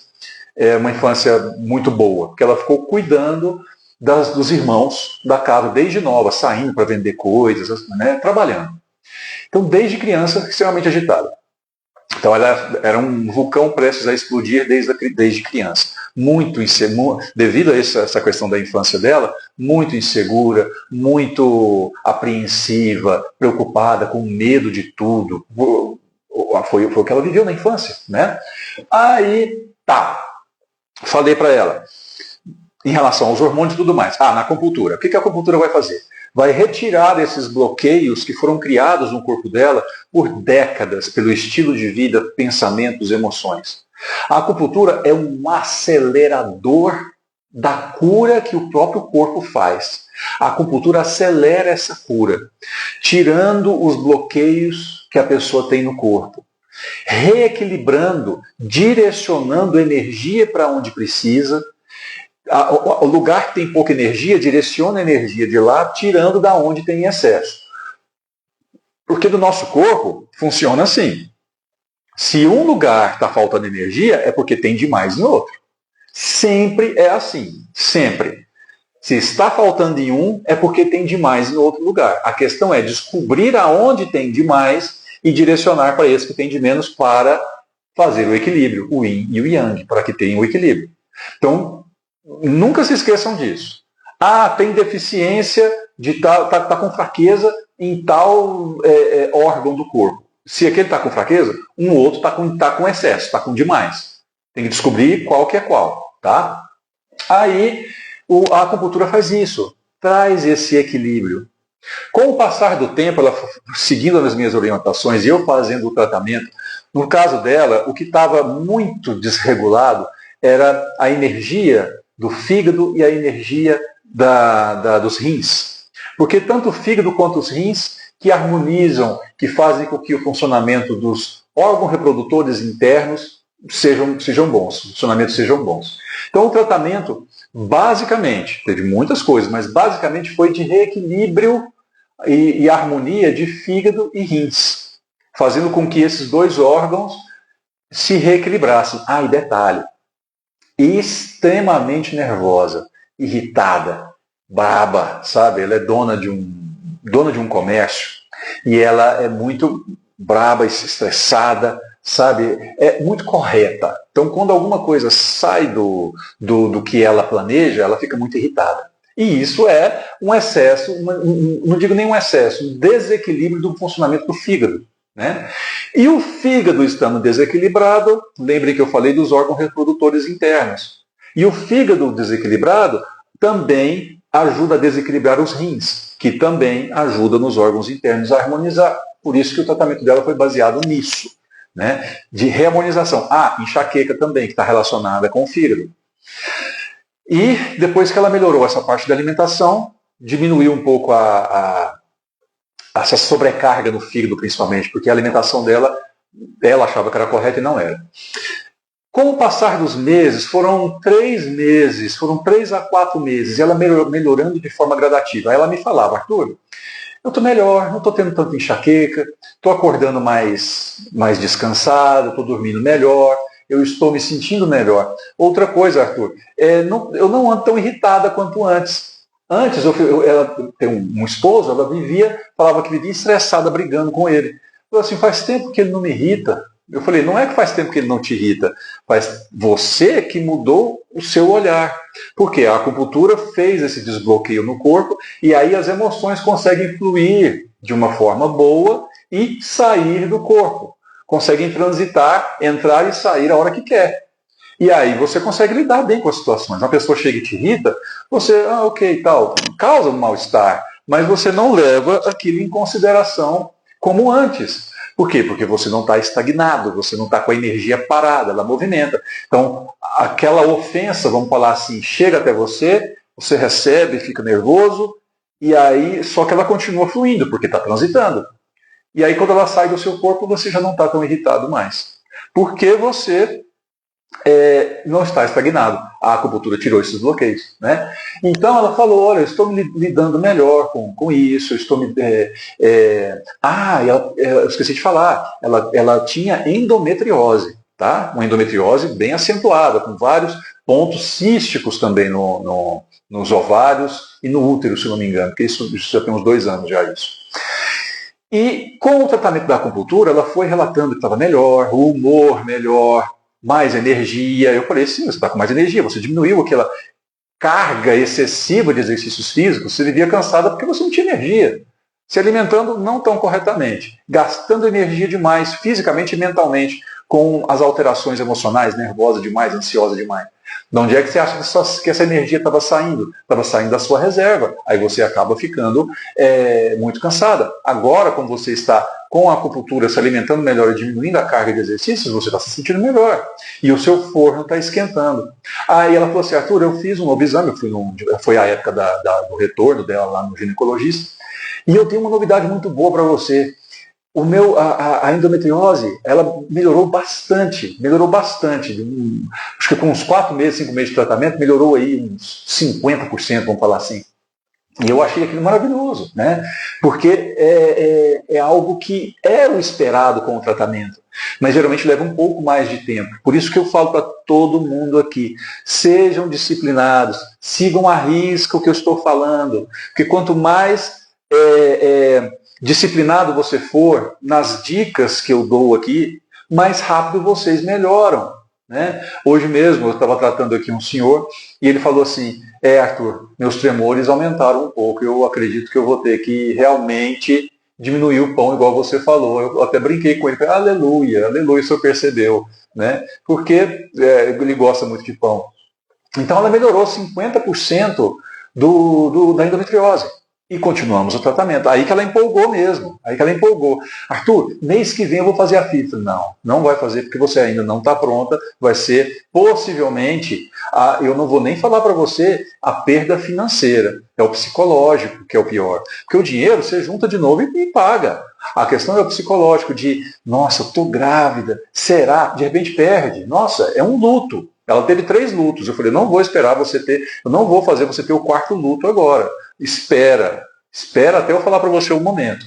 muito boa, porque ela ficou cuidando dos irmãos da casa desde nova, saindo para vender coisas, né, trabalhando. Então, desde criança, extremamente agitada. Então, ela era um vulcão prestes a explodir desde criança. muito insegura, devido a essa questão da infância dela, muito insegura, muito apreensiva, preocupada, com medo de tudo. Foi o que ela viveu na infância, né? Aí, tá, falei para ela, em relação aos hormônios e tudo mais. Na acupuntura. O que a acupuntura vai fazer? Vai retirar esses bloqueios que foram criados no corpo dela por décadas, pelo estilo de vida, pensamentos, emoções. A acupuntura é um acelerador da cura que o próprio corpo faz. A acupuntura acelera essa cura, tirando os bloqueios que a pessoa tem no corpo, reequilibrando, direcionando energia para onde precisa. O lugar que tem pouca energia, direciona a energia de lá, tirando da onde tem excesso. Porque do nosso corpo funciona assim. Se um lugar está faltando energia, é porque tem demais em outro. Sempre é assim. Sempre. Se está faltando em um, é porque tem demais em outro lugar. A questão é descobrir aonde tem demais e direcionar para esse que tem de menos para fazer o equilíbrio, o yin e o yang, para que tenha o equilíbrio. Então, nunca se esqueçam disso. Tem deficiência, tá com fraqueza em tal órgão do corpo. Se aquele está com fraqueza, um outro está com excesso, está com demais. Tem que descobrir qual que é qual. Tá? Aí a acupuntura faz isso, traz esse equilíbrio. Com o passar do tempo, ela seguindo as minhas orientações e eu fazendo o tratamento, no caso dela, o que estava muito desregulado era a energia do fígado e a energia dos rins. Porque tanto o fígado quanto os rins que harmonizam, que fazem com que o funcionamento dos órgãos reprodutores internos sejam bons, funcionamentos sejam bons. Então o tratamento, basicamente, teve muitas coisas, mas basicamente foi de reequilíbrio e harmonia de fígado e rins, fazendo com que esses dois órgãos se reequilibrassem. E detalhe, extremamente nervosa, irritada, braba, sabe? Ela é dona de um comércio e ela é muito braba e estressada, sabe? É muito correta. Então, quando alguma coisa sai do que ela planeja, ela fica muito irritada. E isso é um excesso, não digo nem um excesso, um desequilíbrio do funcionamento do fígado. Né? E o fígado estando desequilibrado, lembrem que eu falei dos órgãos reprodutores internos. E o fígado desequilibrado também ajuda a desequilibrar os rins, que também ajuda nos órgãos internos a harmonizar. Por isso que o tratamento dela foi baseado nisso, né? De reharmonização. Enxaqueca também, que está relacionada com o fígado. E depois que ela melhorou essa parte da alimentação, diminuiu um pouco essa sobrecarga no fígado, principalmente, porque a alimentação dela, ela achava que era correta e não era. Com o passar dos meses, foram 3 a 4 meses, e ela melhorando de forma gradativa. Aí ela me falava, Arthur, eu estou melhor, não estou tendo tanta enxaqueca, estou acordando mais descansado, estou dormindo melhor, eu estou me sentindo melhor. Outra coisa, Arthur, eu não ando tão irritada quanto antes. Antes, ela tem um esposo, ela falava que vivia estressada, brigando com ele. Eu falei assim, faz tempo que ele não me irrita. Eu falei, não é que faz tempo que ele não te irrita, faz você que mudou o seu olhar. Porque a acupuntura fez esse desbloqueio no corpo e aí as emoções conseguem fluir de uma forma boa e sair do corpo. Conseguem transitar, entrar e sair a hora que quer. E aí você consegue lidar bem com as situações. Uma pessoa chega e te irrita, você, ok, tal, causa um mal-estar, mas você não leva aquilo em consideração como antes. Por quê? Porque você não está estagnado, você não está com a energia parada, ela movimenta. Então, aquela ofensa, vamos falar assim, chega até você recebe, fica nervoso, e aí, só que ela continua fluindo, porque está transitando. E aí, quando ela sai do seu corpo, você já não está tão irritado mais. Porque você não está estagnado. A acupuntura tirou esses bloqueios. Né? Então ela falou, olha, eu estou me lidando melhor com isso, eu estou me... eu esqueci de falar, ela tinha endometriose, tá? Uma endometriose bem acentuada, com vários pontos císticos também nos ovários e no útero, se não me engano, porque isso já tem uns 2 anos já isso. E com o tratamento da acupuntura, ela foi relatando que estava melhor, o humor melhor, mais energia. Eu falei, sim, você está com mais energia, você diminuiu aquela carga excessiva de exercícios físicos, você vivia cansada porque você não tinha energia. Se alimentando não tão corretamente, gastando energia demais, fisicamente e mentalmente, com as alterações emocionais, nervosa demais, ansiosa demais. De onde é que você acha que essa energia estava saindo? Estava saindo da sua reserva. Aí você acaba ficando muito cansada. Agora, como você está com a acupuntura se alimentando melhor e diminuindo a carga de exercícios, você está se sentindo melhor. E o seu forno está esquentando. Aí ela falou assim, Arthur, eu fiz um novo exame, foi a época do retorno dela lá no ginecologista, e eu tenho uma novidade muito boa para você. A endometriose, ela melhorou bastante. Acho que com uns 4 meses, 5 meses de tratamento, melhorou aí uns 50%, vamos falar assim. E eu achei aquilo maravilhoso, né? Porque é algo que é o esperado com o tratamento, mas geralmente leva um pouco mais de tempo. Por isso que eu falo para todo mundo aqui, sejam disciplinados, sigam à risca o que eu estou falando, porque quanto mais disciplinado você for nas dicas que eu dou aqui, mais rápido vocês melhoram. Né? Hoje mesmo eu estava tratando aqui um senhor e ele falou assim, Arthur, meus tremores aumentaram um pouco, eu acredito que eu vou ter que realmente diminuir o pão, igual você falou. Eu até brinquei com ele, falei, aleluia, aleluia, o senhor percebeu, né? Porque ele gosta muito de pão. Então ela melhorou 50% da endometriose. E continuamos o tratamento. Aí que ela empolgou mesmo. Arthur, mês que vem eu vou fazer a FIV. Não vai fazer porque você ainda não está pronta. Vai ser, possivelmente, eu não vou nem falar para você a perda financeira. É o psicológico que é o pior. Porque o dinheiro você junta de novo e paga. A questão é o psicológico de, nossa, eu estou grávida. Será? De repente perde. Nossa, é um luto. Ela teve 3 lutos. Eu falei, não vou esperar você ter, eu não vou fazer você ter o 4º luto agora. Espera até eu falar para você o momento.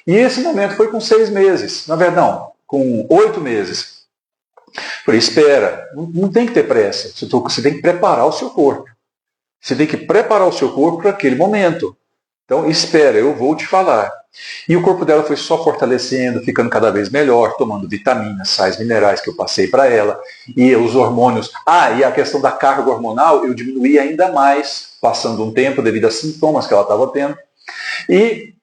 E esse momento foi com 6 meses. Na verdade, não, com 8 meses. Eu falei, espera, não tem que ter pressa. Você tem que preparar o seu corpo. Você tem que preparar o seu corpo para aquele momento. Então, espera, eu vou te falar. E o corpo dela foi só fortalecendo, ficando cada vez melhor, tomando vitaminas, sais minerais que eu passei para ela, e os hormônios. E a questão da carga hormonal, eu diminuí ainda mais, passando um tempo, devido a sintomas que ela estava tendo. E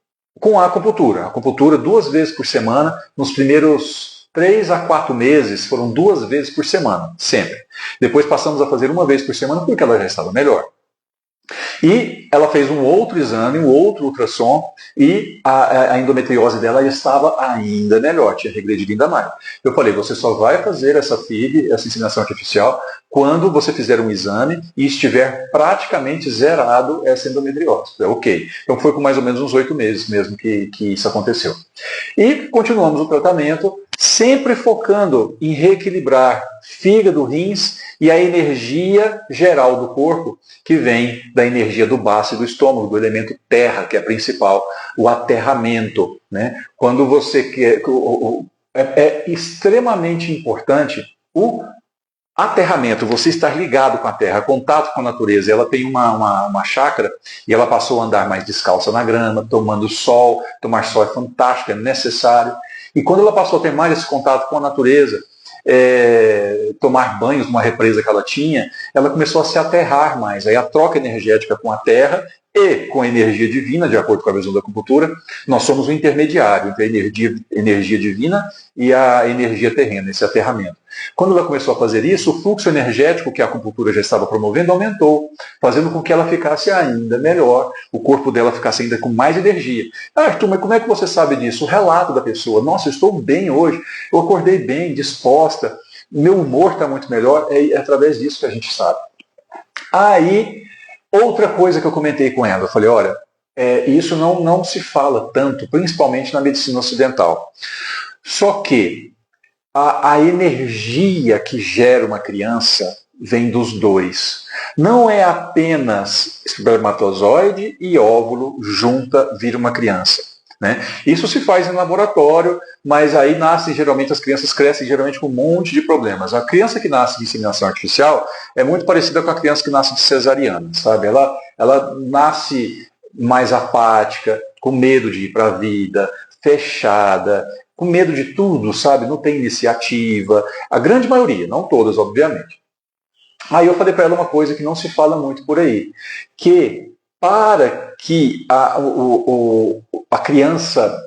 com a acupuntura 2 vezes por semana, nos primeiros 3 a 4 meses, foram 2 vezes por semana, sempre. Depois passamos a fazer 1 vez por semana, porque ela já estava melhor. E ela fez um outro exame, um outro ultrassom, e a endometriose dela estava ainda melhor, tinha regredido ainda mais. Eu falei, você só vai fazer essa FIV, essa inseminação artificial, quando você fizer um exame e estiver praticamente zerado essa endometriose. Ok. Então foi com mais ou menos uns 8 meses mesmo que isso aconteceu. E continuamos o tratamento, sempre focando em reequilibrar fígado, rins e a energia geral do corpo, que vem da energia do baço e do estômago, do elemento terra, que é principal, o aterramento. Né? Quando você quer. É extremamente importante o aterramento, você estar ligado com a terra, contato com a natureza. Ela tem uma chácara e ela passou a andar mais descalça na grama, tomando sol. Tomar sol é fantástico, é necessário. E quando ela passou a ter mais esse contato com a natureza, tomar banhos numa represa que ela tinha, ela começou a se aterrar mais. Aí a troca energética com a terra e com a energia divina, de acordo com a visão da acupuntura, nós somos o intermediário entre a energia divina e a energia terrena, esse aterramento. Quando ela começou a fazer isso, o fluxo energético que a acupuntura já estava promovendo aumentou, fazendo com que ela ficasse ainda melhor, o corpo dela ficasse ainda com mais energia. Arthur, mas como é que você sabe disso? O relato da pessoa, nossa, eu estou bem hoje, eu acordei bem, disposta, meu humor está muito melhor, é através disso que a gente sabe. Aí, outra coisa que eu comentei com ela, eu falei, olha, isso não se fala tanto, principalmente na medicina ocidental. Só que a energia que gera uma criança vem dos dois. Não é apenas espermatozoide e óvulo junta, vira uma criança. Né? Isso se faz em laboratório, mas aí geralmente as crianças crescem geralmente com um monte de problemas. A criança que nasce de inseminação artificial é muito parecida com a criança que nasce de cesariana, sabe? Ela nasce mais apática, com medo de ir para a vida, fechada, com medo de tudo, sabe? Não tem iniciativa. A grande maioria, não todas, obviamente. Aí eu falei para ela uma coisa que não se fala muito por aí, que para que a criança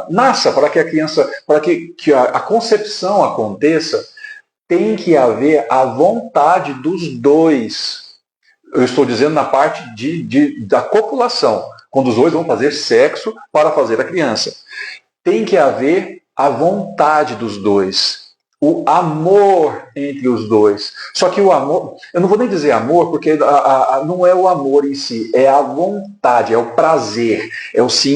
nasça, para que a criança, para que a concepção aconteça, tem que haver a vontade dos dois. Eu estou dizendo na parte da copulação, quando os dois vão fazer sexo para fazer a criança. Tem que haver a vontade dos dois, o amor entre os dois. Só que o amor, eu não vou nem dizer amor, porque não é o amor em si, é a vontade, é o prazer, é o se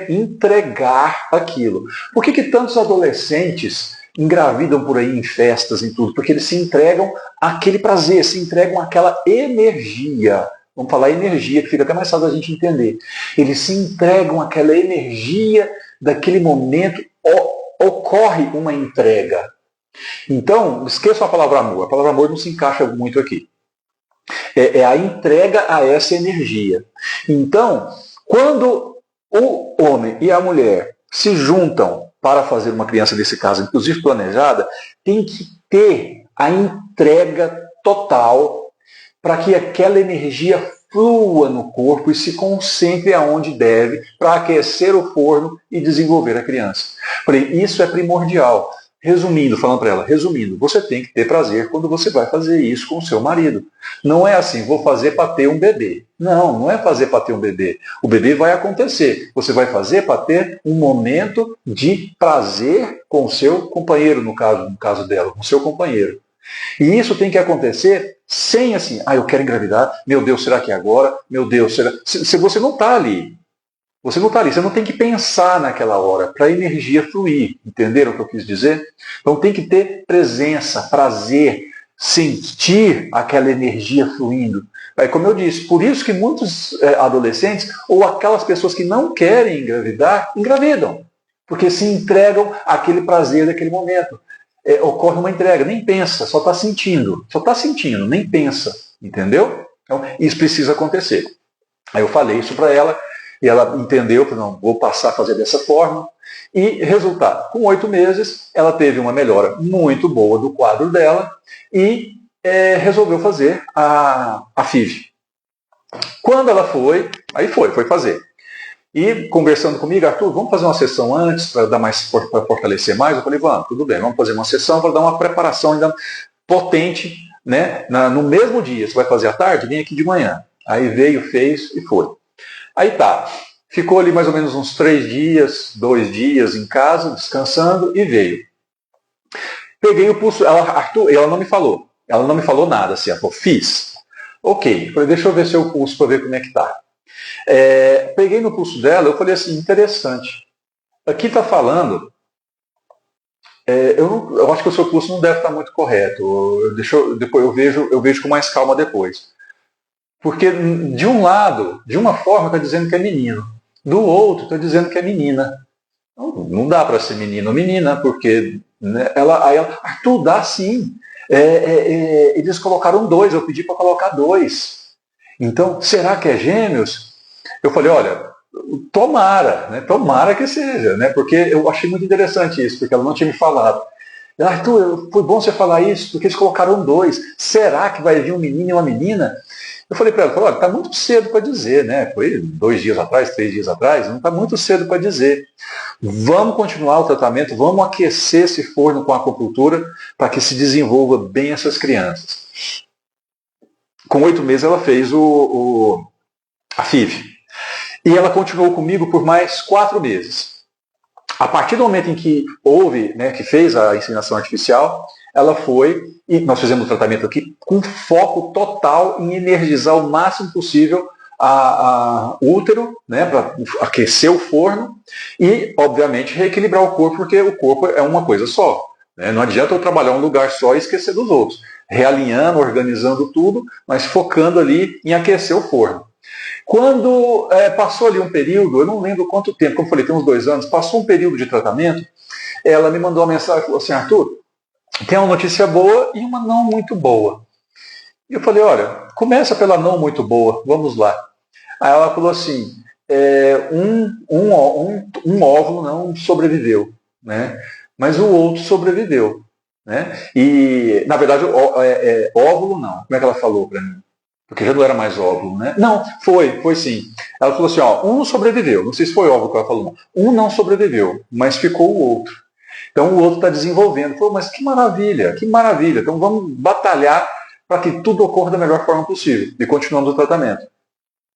entregar aquilo. Por que tantos adolescentes engravidam por aí em festas e tudo? Porque eles se entregam àquele prazer, se entregam àquela energia. Vamos falar energia, que fica até mais fácil da gente entender. Eles se entregam àquela energia daquele momento, ocorre uma entrega. Então, esqueçam a palavra amor. A palavra amor não se encaixa muito aqui. É a entrega a essa energia. Então, quando o homem e a mulher se juntam para fazer uma criança, nesse caso, inclusive planejada, tem que ter a entrega total para que aquela energia flua no corpo e se concentre aonde deve para aquecer o forno e desenvolver a criança. Falei, isso é primordial. Resumindo, falando para ela, você tem que ter prazer quando você vai fazer isso com o seu marido. Não é assim, vou fazer para ter um bebê. Não, não é fazer para ter um bebê. O bebê vai acontecer. Você vai fazer para ter um momento de prazer com o seu companheiro, no caso dela, com o seu companheiro. E isso tem que acontecer sem assim, eu quero engravidar, meu Deus, será que é agora? Meu Deus, será? Se você não está ali. Você não está ali, você não tem que pensar naquela hora para a energia fluir. Entenderam o que eu quis dizer? Então tem que ter presença, prazer, sentir aquela energia fluindo. Como eu disse, por isso que muitos adolescentes ou aquelas pessoas que não querem engravidar, engravidam. Porque se entregam àquele prazer daquele momento. Ocorre uma entrega, nem pensa, só está sentindo, nem pensa. Entendeu? Então isso precisa acontecer. Aí eu falei isso para ela. E ela entendeu, não, vou passar a fazer dessa forma. E resultado, com 8 meses, ela teve uma melhora muito boa do quadro dela e resolveu fazer a FIV. Quando ela foi fazer. E conversando comigo, Arthur, vamos fazer uma sessão antes para fortalecer mais? Eu falei, vamos, tudo bem, vamos fazer uma sessão para dar uma preparação ainda potente, né? No mesmo dia, você vai fazer à tarde? Vem aqui de manhã. Aí veio, fez e foi. Aí tá, ficou ali mais ou menos uns 3 dias, 2 dias em casa, descansando, e veio. Peguei o pulso, ela não me falou nada, assim, ela falou, fiz. Ok, falei, deixa eu ver seu pulso para ver como é que tá. Peguei no pulso dela, eu falei assim, interessante. Aqui tá falando, eu acho que o seu pulso não deve estar muito correto, depois eu vejo com mais calma depois. Porque, de um lado, de uma forma, está dizendo que é menino. Do outro, está dizendo que é menina. Não dá para ser menino ou menina, porque né, Arthur, dá sim. Eles colocaram 2, eu pedi para colocar 2. Então, será que é gêmeos? Eu falei, olha, tomara, né, tomara que seja, né, porque eu achei muito interessante isso, porque ela não tinha me falado. Arthur, foi bom você falar isso, porque eles colocaram 2. Será que vai vir um menino e uma menina? Eu falei para ela, olha, está muito cedo para dizer, né? Foi 2 dias atrás, 3 dias atrás, não está muito cedo para dizer. Vamos continuar o tratamento, vamos aquecer esse forno com a acupuntura para que se desenvolva bem essas crianças. Com 8 meses ela fez a FIV. E ela continuou comigo por mais 4 meses. A partir do momento em que que fez a inseminação artificial, ela foi, e nós fizemos o tratamento aqui com foco total em energizar o máximo possível o útero, né, para aquecer o forno e, obviamente, reequilibrar o corpo, porque o corpo é uma coisa só. Né? Não adianta eu trabalhar um lugar só e esquecer dos outros. Realinhando, organizando tudo, mas focando ali em aquecer o forno. Quando passou ali um período, eu não lembro quanto tempo, como eu falei, tem uns 2 anos, passou um período de tratamento, ela me mandou uma mensagem e falou assim, Arthur, tem uma notícia boa e uma não muito boa. E eu falei, olha, começa pela não muito boa, vamos lá. Aí ela falou assim, um óvulo não sobreviveu, né? Mas o outro sobreviveu. Né? E, na verdade, óvulo não. Como é que ela falou para mim? Porque já não era mais óvulo, né? Não, foi sim. Ela falou assim, ó, um sobreviveu. Não sei se foi óvulo que ela falou, não. Um não sobreviveu, mas ficou o outro. Então o outro está desenvolvendo. Falou, mas que maravilha, que maravilha. Então vamos batalhar para que tudo ocorra da melhor forma possível. E continuando o tratamento.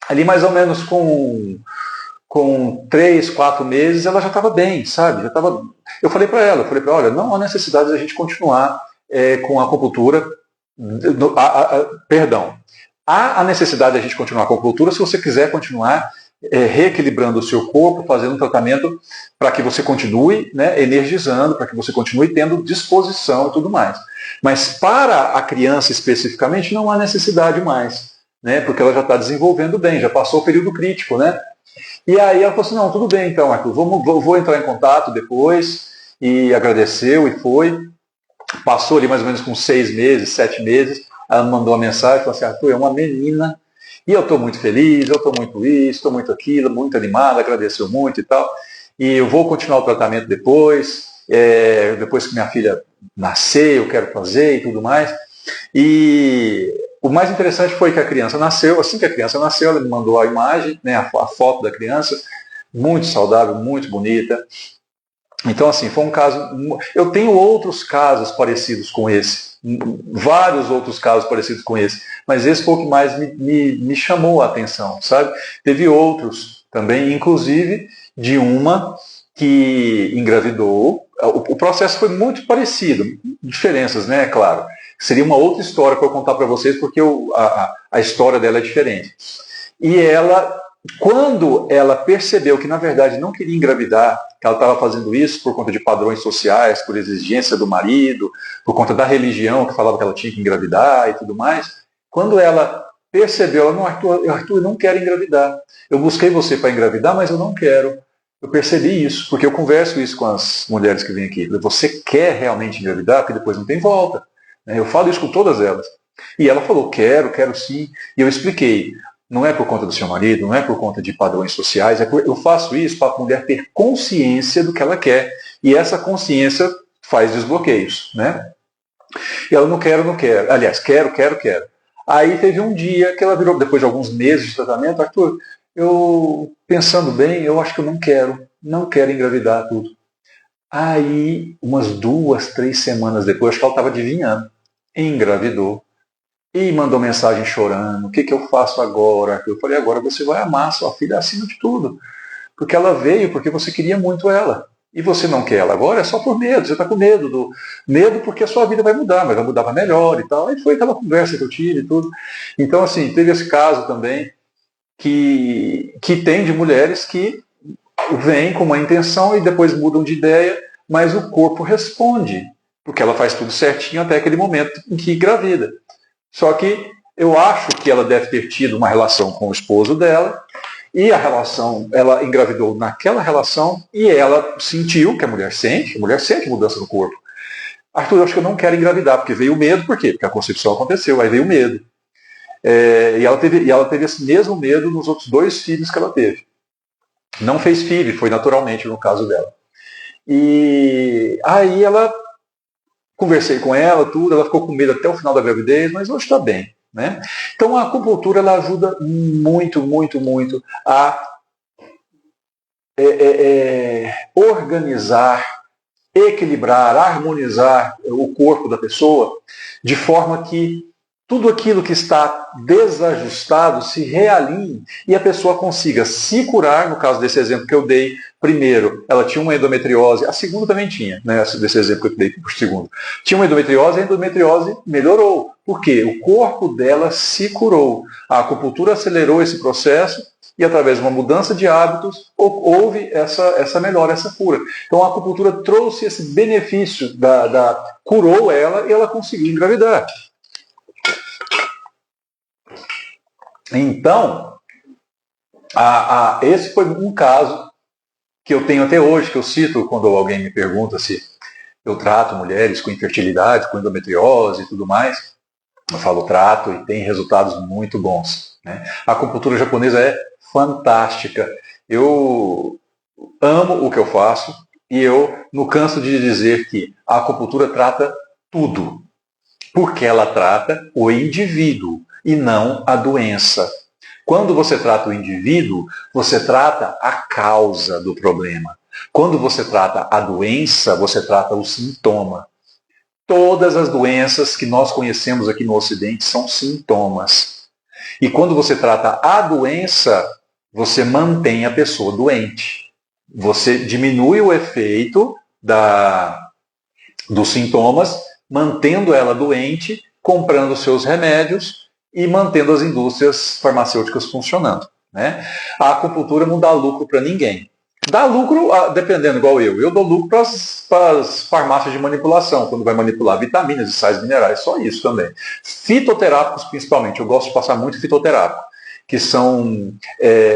Ali mais ou menos com 3, 4 meses, ela já estava bem, sabe? Já tava... Eu falei para ela, olha, não há necessidade de a gente continuar com a acupuntura. Perdão. Há a necessidade de a gente continuar com a acupuntura se você quiser continuar reequilibrando o seu corpo, fazendo um tratamento para que você continue, né, energizando, para que você continue tendo disposição e tudo mais. Mas para a criança especificamente não há necessidade mais, né, porque ela já está desenvolvendo bem, já passou o período crítico, né? E aí ela falou assim, não, tudo bem então, Arthur, vou entrar em contato depois, e agradeceu e foi. Passou ali mais ou menos com 6 meses, 7 meses, ela me mandou uma mensagem, falou assim, Arthur, é uma menina, e eu estou muito feliz, eu estou muito isso, estou muito aquilo, muito animada, agradeceu muito e tal, e eu vou continuar o tratamento depois, depois que minha filha nascer, eu quero fazer e tudo mais. E o mais interessante foi que a criança nasceu, assim que a criança nasceu, ela me mandou a imagem, né, a foto da criança, muito saudável, muito bonita. Então, assim, foi um caso... Eu tenho outros casos parecidos com esse, vários outros casos parecidos com esse, mas esse foi o que mais me chamou a atenção, sabe? Teve outros também, inclusive de uma que engravidou. O processo foi muito parecido, diferenças, né, claro. Seria uma outra história para eu contar para vocês, porque a história dela é diferente. E ela, quando ela percebeu que, na verdade, não queria engravidar, que ela estava fazendo isso por conta de padrões sociais, por exigência do marido, por conta da religião que falava que ela tinha que engravidar e tudo mais, quando ela percebeu, ela, não, Arthur, eu não quero engravidar. Eu busquei você para engravidar, mas eu não quero. Eu percebi isso, porque eu converso isso com as mulheres que vêm aqui. Você quer realmente engravidar? Porque depois não tem volta. Eu falo isso com todas elas. E ela falou, quero sim. E eu expliquei, não é por conta do seu marido, não é por conta de padrões sociais, eu faço isso para a mulher ter consciência do que ela quer. E essa consciência faz desbloqueios, né? E ela, não quero. Aliás, quero. Aí teve um dia que ela virou, depois de alguns meses de tratamento, Arthur, eu, pensando bem, eu acho que eu não quero engravidar tudo. Aí, umas 2, 3 semanas depois, acho que ela estava adivinhando, engravidou. E mandou mensagem chorando, o que eu faço agora? Eu falei, agora você vai amar sua filha acima de tudo. Porque ela veio porque você queria muito ela. E você não quer ela agora, é só por medo, você está com medo. Medo porque a sua vida vai mudar, mas vai mudar para melhor e tal. Aí foi aquela conversa que eu tive e tudo. Então, assim, teve esse caso também, que tem de mulheres que vêm com uma intenção e depois mudam de ideia, mas o corpo responde, porque ela faz tudo certinho até aquele momento em que engravida. Só que eu acho que ela deve ter tido uma relação com o esposo dela, e a relação, ela engravidou naquela relação, e ela sentiu, que a mulher sente mudança no corpo. Arthur, eu acho que eu não quero engravidar, porque veio o medo, por quê? Porque a concepção aconteceu, aí veio o medo. E ela teve esse mesmo medo nos outros 2 filhos que ela teve. Não fez filho, foi naturalmente no caso dela. E aí conversei com ela, tudo, ela ficou com medo até o final da gravidez, mas hoje está bem. Né? Então a acupuntura ela ajuda muito, muito, muito a organizar, equilibrar, harmonizar o corpo da pessoa de forma que tudo aquilo que está desajustado se realinhe e a pessoa consiga se curar. No caso desse exemplo que eu dei, primeiro, ela tinha uma endometriose, a segunda também tinha, né, desse exemplo que eu dei por segundo. Tinha uma endometriose, a endometriose melhorou. Por quê? O corpo dela se curou. A acupuntura acelerou esse processo e, através de uma mudança de hábitos, houve essa melhora, essa cura. Então, a acupuntura trouxe esse benefício, curou ela e ela conseguiu engravidar. Então, esse foi um caso que eu tenho até hoje, que eu cito quando alguém me pergunta se eu trato mulheres com infertilidade, com endometriose e tudo mais. Eu falo trato e tem resultados muito bons. Né? A acupuntura japonesa é fantástica. Eu amo o que eu faço e eu não canso de dizer que a acupuntura trata tudo, porque ela trata o indivíduo e não a doença. Quando você trata o indivíduo, você trata a causa do problema. Quando você trata a doença, você trata o sintoma. Todas as doenças que nós conhecemos aqui no Ocidente são sintomas. E quando você trata a doença, você mantém a pessoa doente. Você diminui o efeito dos sintomas, mantendo ela doente, comprando seus remédios e mantendo as indústrias farmacêuticas funcionando. Né? A acupuntura não dá lucro para ninguém. Dá lucro, dependendo, igual eu dou lucro para as farmácias de manipulação, quando vai manipular vitaminas e sais minerais, só isso também. Fitoterápicos, principalmente, eu gosto de passar muito fitoterápico, que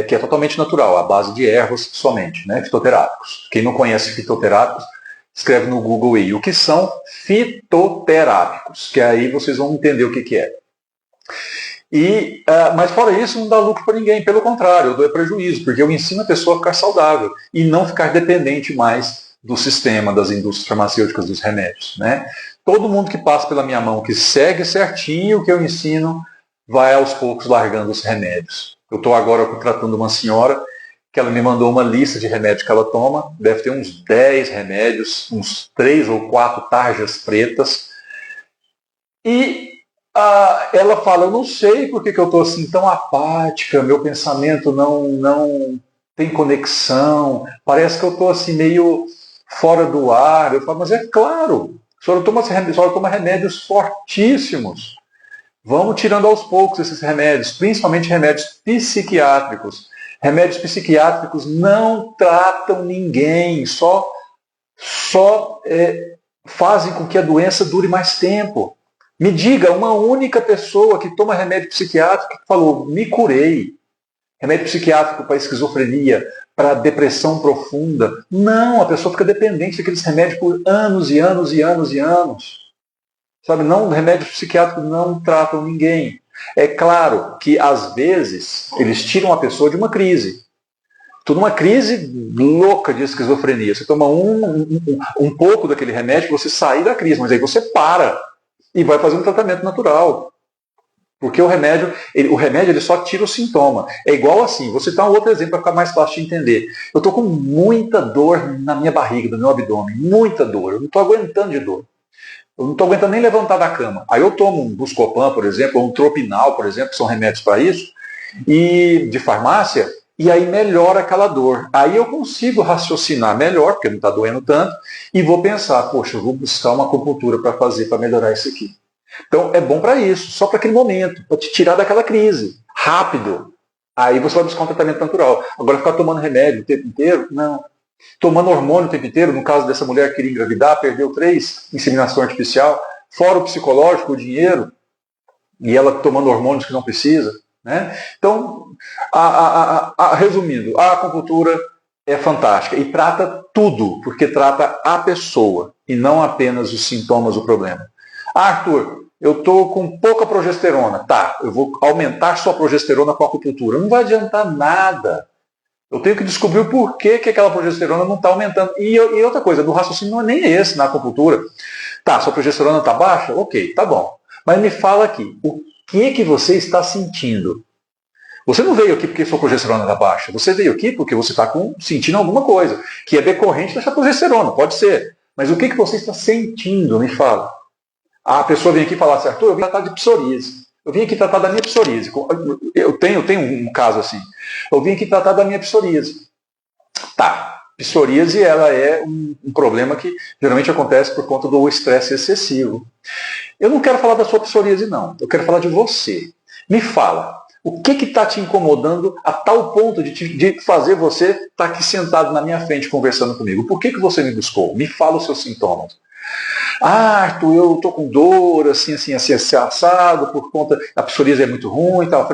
é totalmente natural, à base de ervas somente, né? Fitoterápicos. Quem não conhece fitoterápicos, escreve no Google aí o que são fitoterápicos, que aí vocês vão entender o que é. Mas fora isso, não dá lucro para ninguém, pelo contrário, eu dou prejuízo, porque eu ensino a pessoa a ficar saudável e não ficar dependente mais do sistema, das indústrias farmacêuticas, dos remédios. Né? Todo mundo que passa pela minha mão, que segue certinho o que eu ensino, vai aos poucos largando os remédios. Eu estou agora tratando uma senhora que ela me mandou uma lista de remédios que ela toma, deve ter uns 10 remédios, uns 3 ou 4 tarjas pretas, e ela fala, eu não sei por que eu estou assim tão apática, meu pensamento não tem conexão, parece que eu estou assim meio fora do ar. Eu falo, mas é claro, a senhora toma remédios fortíssimos. Vamos tirando aos poucos esses remédios, principalmente remédios psiquiátricos. Remédios psiquiátricos não tratam ninguém, só fazem com que a doença dure mais tempo. Me diga uma única pessoa que toma remédio psiquiátrico que falou, me curei. Remédio psiquiátrico para esquizofrenia, para depressão profunda. Não, a pessoa fica dependente daqueles remédios por anos e anos e anos e anos. Sabe, não, remédios psiquiátricos não tratam ninguém. É claro que, às vezes, eles tiram a pessoa de uma crise. Estou numa crise louca de esquizofrenia. Você toma um pouco daquele remédio para você sair da crise, mas aí você para e vai fazer um tratamento natural. Porque o remédio ele só tira o sintoma. É igual assim, vou citar um outro exemplo para ficar mais fácil de entender. Eu estou com muita dor na minha barriga, no meu abdômen, muita dor. Eu não estou aguentando de dor. Eu não estou aguentando nem levantar da cama. Aí eu tomo um Buscopan, por exemplo, ou um Tropinal, por exemplo, que são remédios para isso, e de farmácia, e aí melhora aquela dor. Aí eu consigo raciocinar melhor, porque não está doendo tanto, e vou pensar, poxa, eu vou buscar uma acupuntura para fazer, para melhorar isso aqui. Então é bom para isso, só para aquele momento, para te tirar daquela crise, rápido. Aí você vai buscar um tratamento natural. Agora ficar tomando remédio o tempo inteiro, não. Tomando hormônio o tempo inteiro, no caso dessa mulher que queria engravidar, perdeu 3 inseminação artificial, fora o psicológico, o dinheiro, e ela tomando hormônios que não precisa. Né? Então, resumindo, a acupuntura é fantástica e trata tudo, porque trata a pessoa e não apenas os sintomas do problema. Arthur, eu estou com pouca progesterona. Tá, eu vou aumentar sua progesterona com a acupuntura. Não vai adiantar nada. Eu tenho que descobrir o porquê que aquela progesterona não está aumentando. E outra coisa, do raciocínio não é nem esse na acupuntura. Tá, sua progesterona está baixa? Ok, tá bom. Mas me fala aqui, o que você está sentindo? Você não veio aqui porque sua progesterona está baixa. Você veio aqui porque você está sentindo alguma coisa, que é decorrente dessa progesterona, pode ser. Mas o que você está sentindo? Me fala. A pessoa vem aqui e fala assim, Arthur, eu vim tratar de psoríase. Eu vim aqui tratar da minha psoríase. Eu tenho um caso assim. Eu vim aqui tratar da minha psoríase. Tá, psoríase ela é um problema que geralmente acontece por conta do estresse excessivo. Eu não quero falar da sua psoríase, não. Eu quero falar de você. Me fala, o que está te incomodando a tal ponto de fazer você estar aqui sentado na minha frente conversando comigo? Por que você me buscou? Me fala os seus sintomas. Ah, Arthur, eu estou com dor, assim, assado, por conta da psoríase é muito ruim e tal. Eu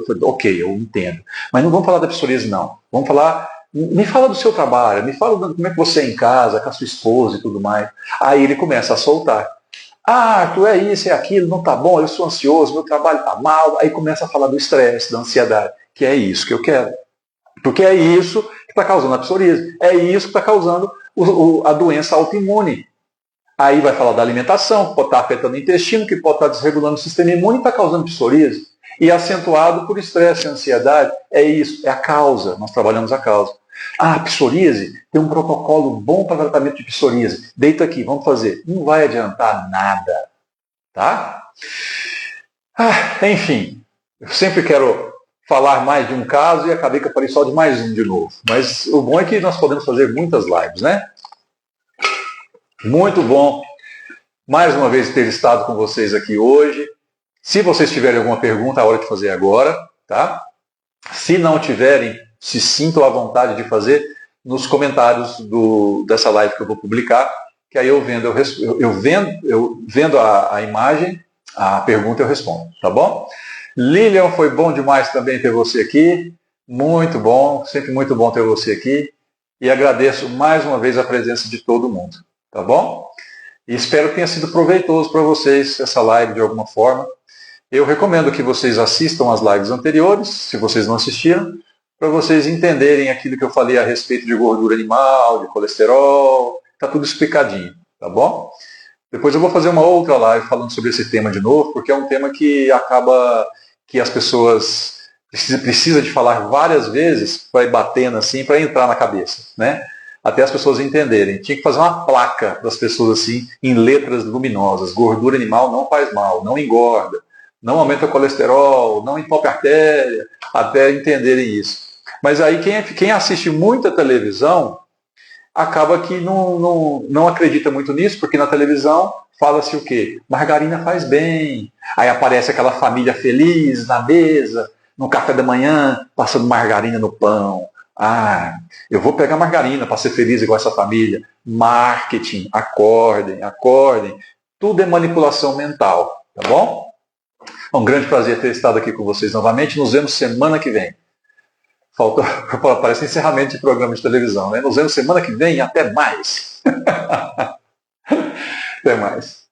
falei, ok, eu entendo. Mas não vamos falar da psoríase, não. Vamos falar, me fala do seu trabalho, me fala como é que você é em casa, com a sua esposa e tudo mais. Aí ele começa a soltar. Ah, Arthur, é isso, é aquilo, não tá bom, eu sou ansioso, meu trabalho tá mal. Aí começa a falar do estresse, da ansiedade. que é isso que eu quero. Porque é isso que está causando a psoríase. É isso que está causando a doença autoimune. Aí vai falar da alimentação, que pode estar afetando o intestino, que pode estar desregulando o sistema imune e está causando psoríase. E acentuado por estresse e ansiedade. É isso, é a causa. Nós trabalhamos a causa. Ah, psoríase, tem um protocolo bom para tratamento de psoríase. Deita aqui, vamos fazer. Não vai adiantar nada. Tá? Enfim, eu sempre quero falar mais de um caso e acabei que eu falei só de mais um de novo. Mas o bom é que nós podemos fazer muitas lives, né? Muito bom, mais uma vez, ter estado com vocês aqui hoje. Se vocês tiverem alguma pergunta, é a hora de fazer agora, tá? Se não tiverem, se sintam à vontade de fazer nos comentários dessa live que eu vou publicar, que aí eu vendo a imagem, a pergunta eu respondo, tá bom? Lilian, foi bom demais também ter você aqui, muito bom, sempre muito bom ter você aqui, e agradeço mais uma vez a presença de todo mundo. Tá bom? E espero que tenha sido proveitoso para vocês essa live de alguma forma. Eu recomendo que vocês assistam as lives anteriores, se vocês não assistiram, para vocês entenderem aquilo que eu falei a respeito de gordura animal, de colesterol, tá tudo explicadinho, tá bom? Depois eu vou fazer uma outra live falando sobre esse tema de novo, porque é um tema que acaba que as pessoas precisam de falar várias vezes para ir batendo assim, para entrar na cabeça, né? Até as pessoas entenderem. Tinha que fazer uma placa para as pessoas assim, em letras luminosas. Gordura animal não faz mal, não engorda, não aumenta o colesterol, não entope a artéria, até entenderem isso. Mas aí quem assiste muita televisão acaba que não acredita muito nisso, porque na televisão fala-se o quê? Margarina faz bem. Aí aparece aquela família feliz na mesa, no café da manhã, passando margarina no pão. Ah, eu vou pegar margarina para ser feliz igual essa família. Marketing, acordem, acordem. Tudo é manipulação mental, tá bom? É um grande prazer ter estado aqui com vocês novamente. Nos vemos semana que vem. Parece encerramento de programa de televisão, né? Nos vemos semana que vem. Até mais. Até mais.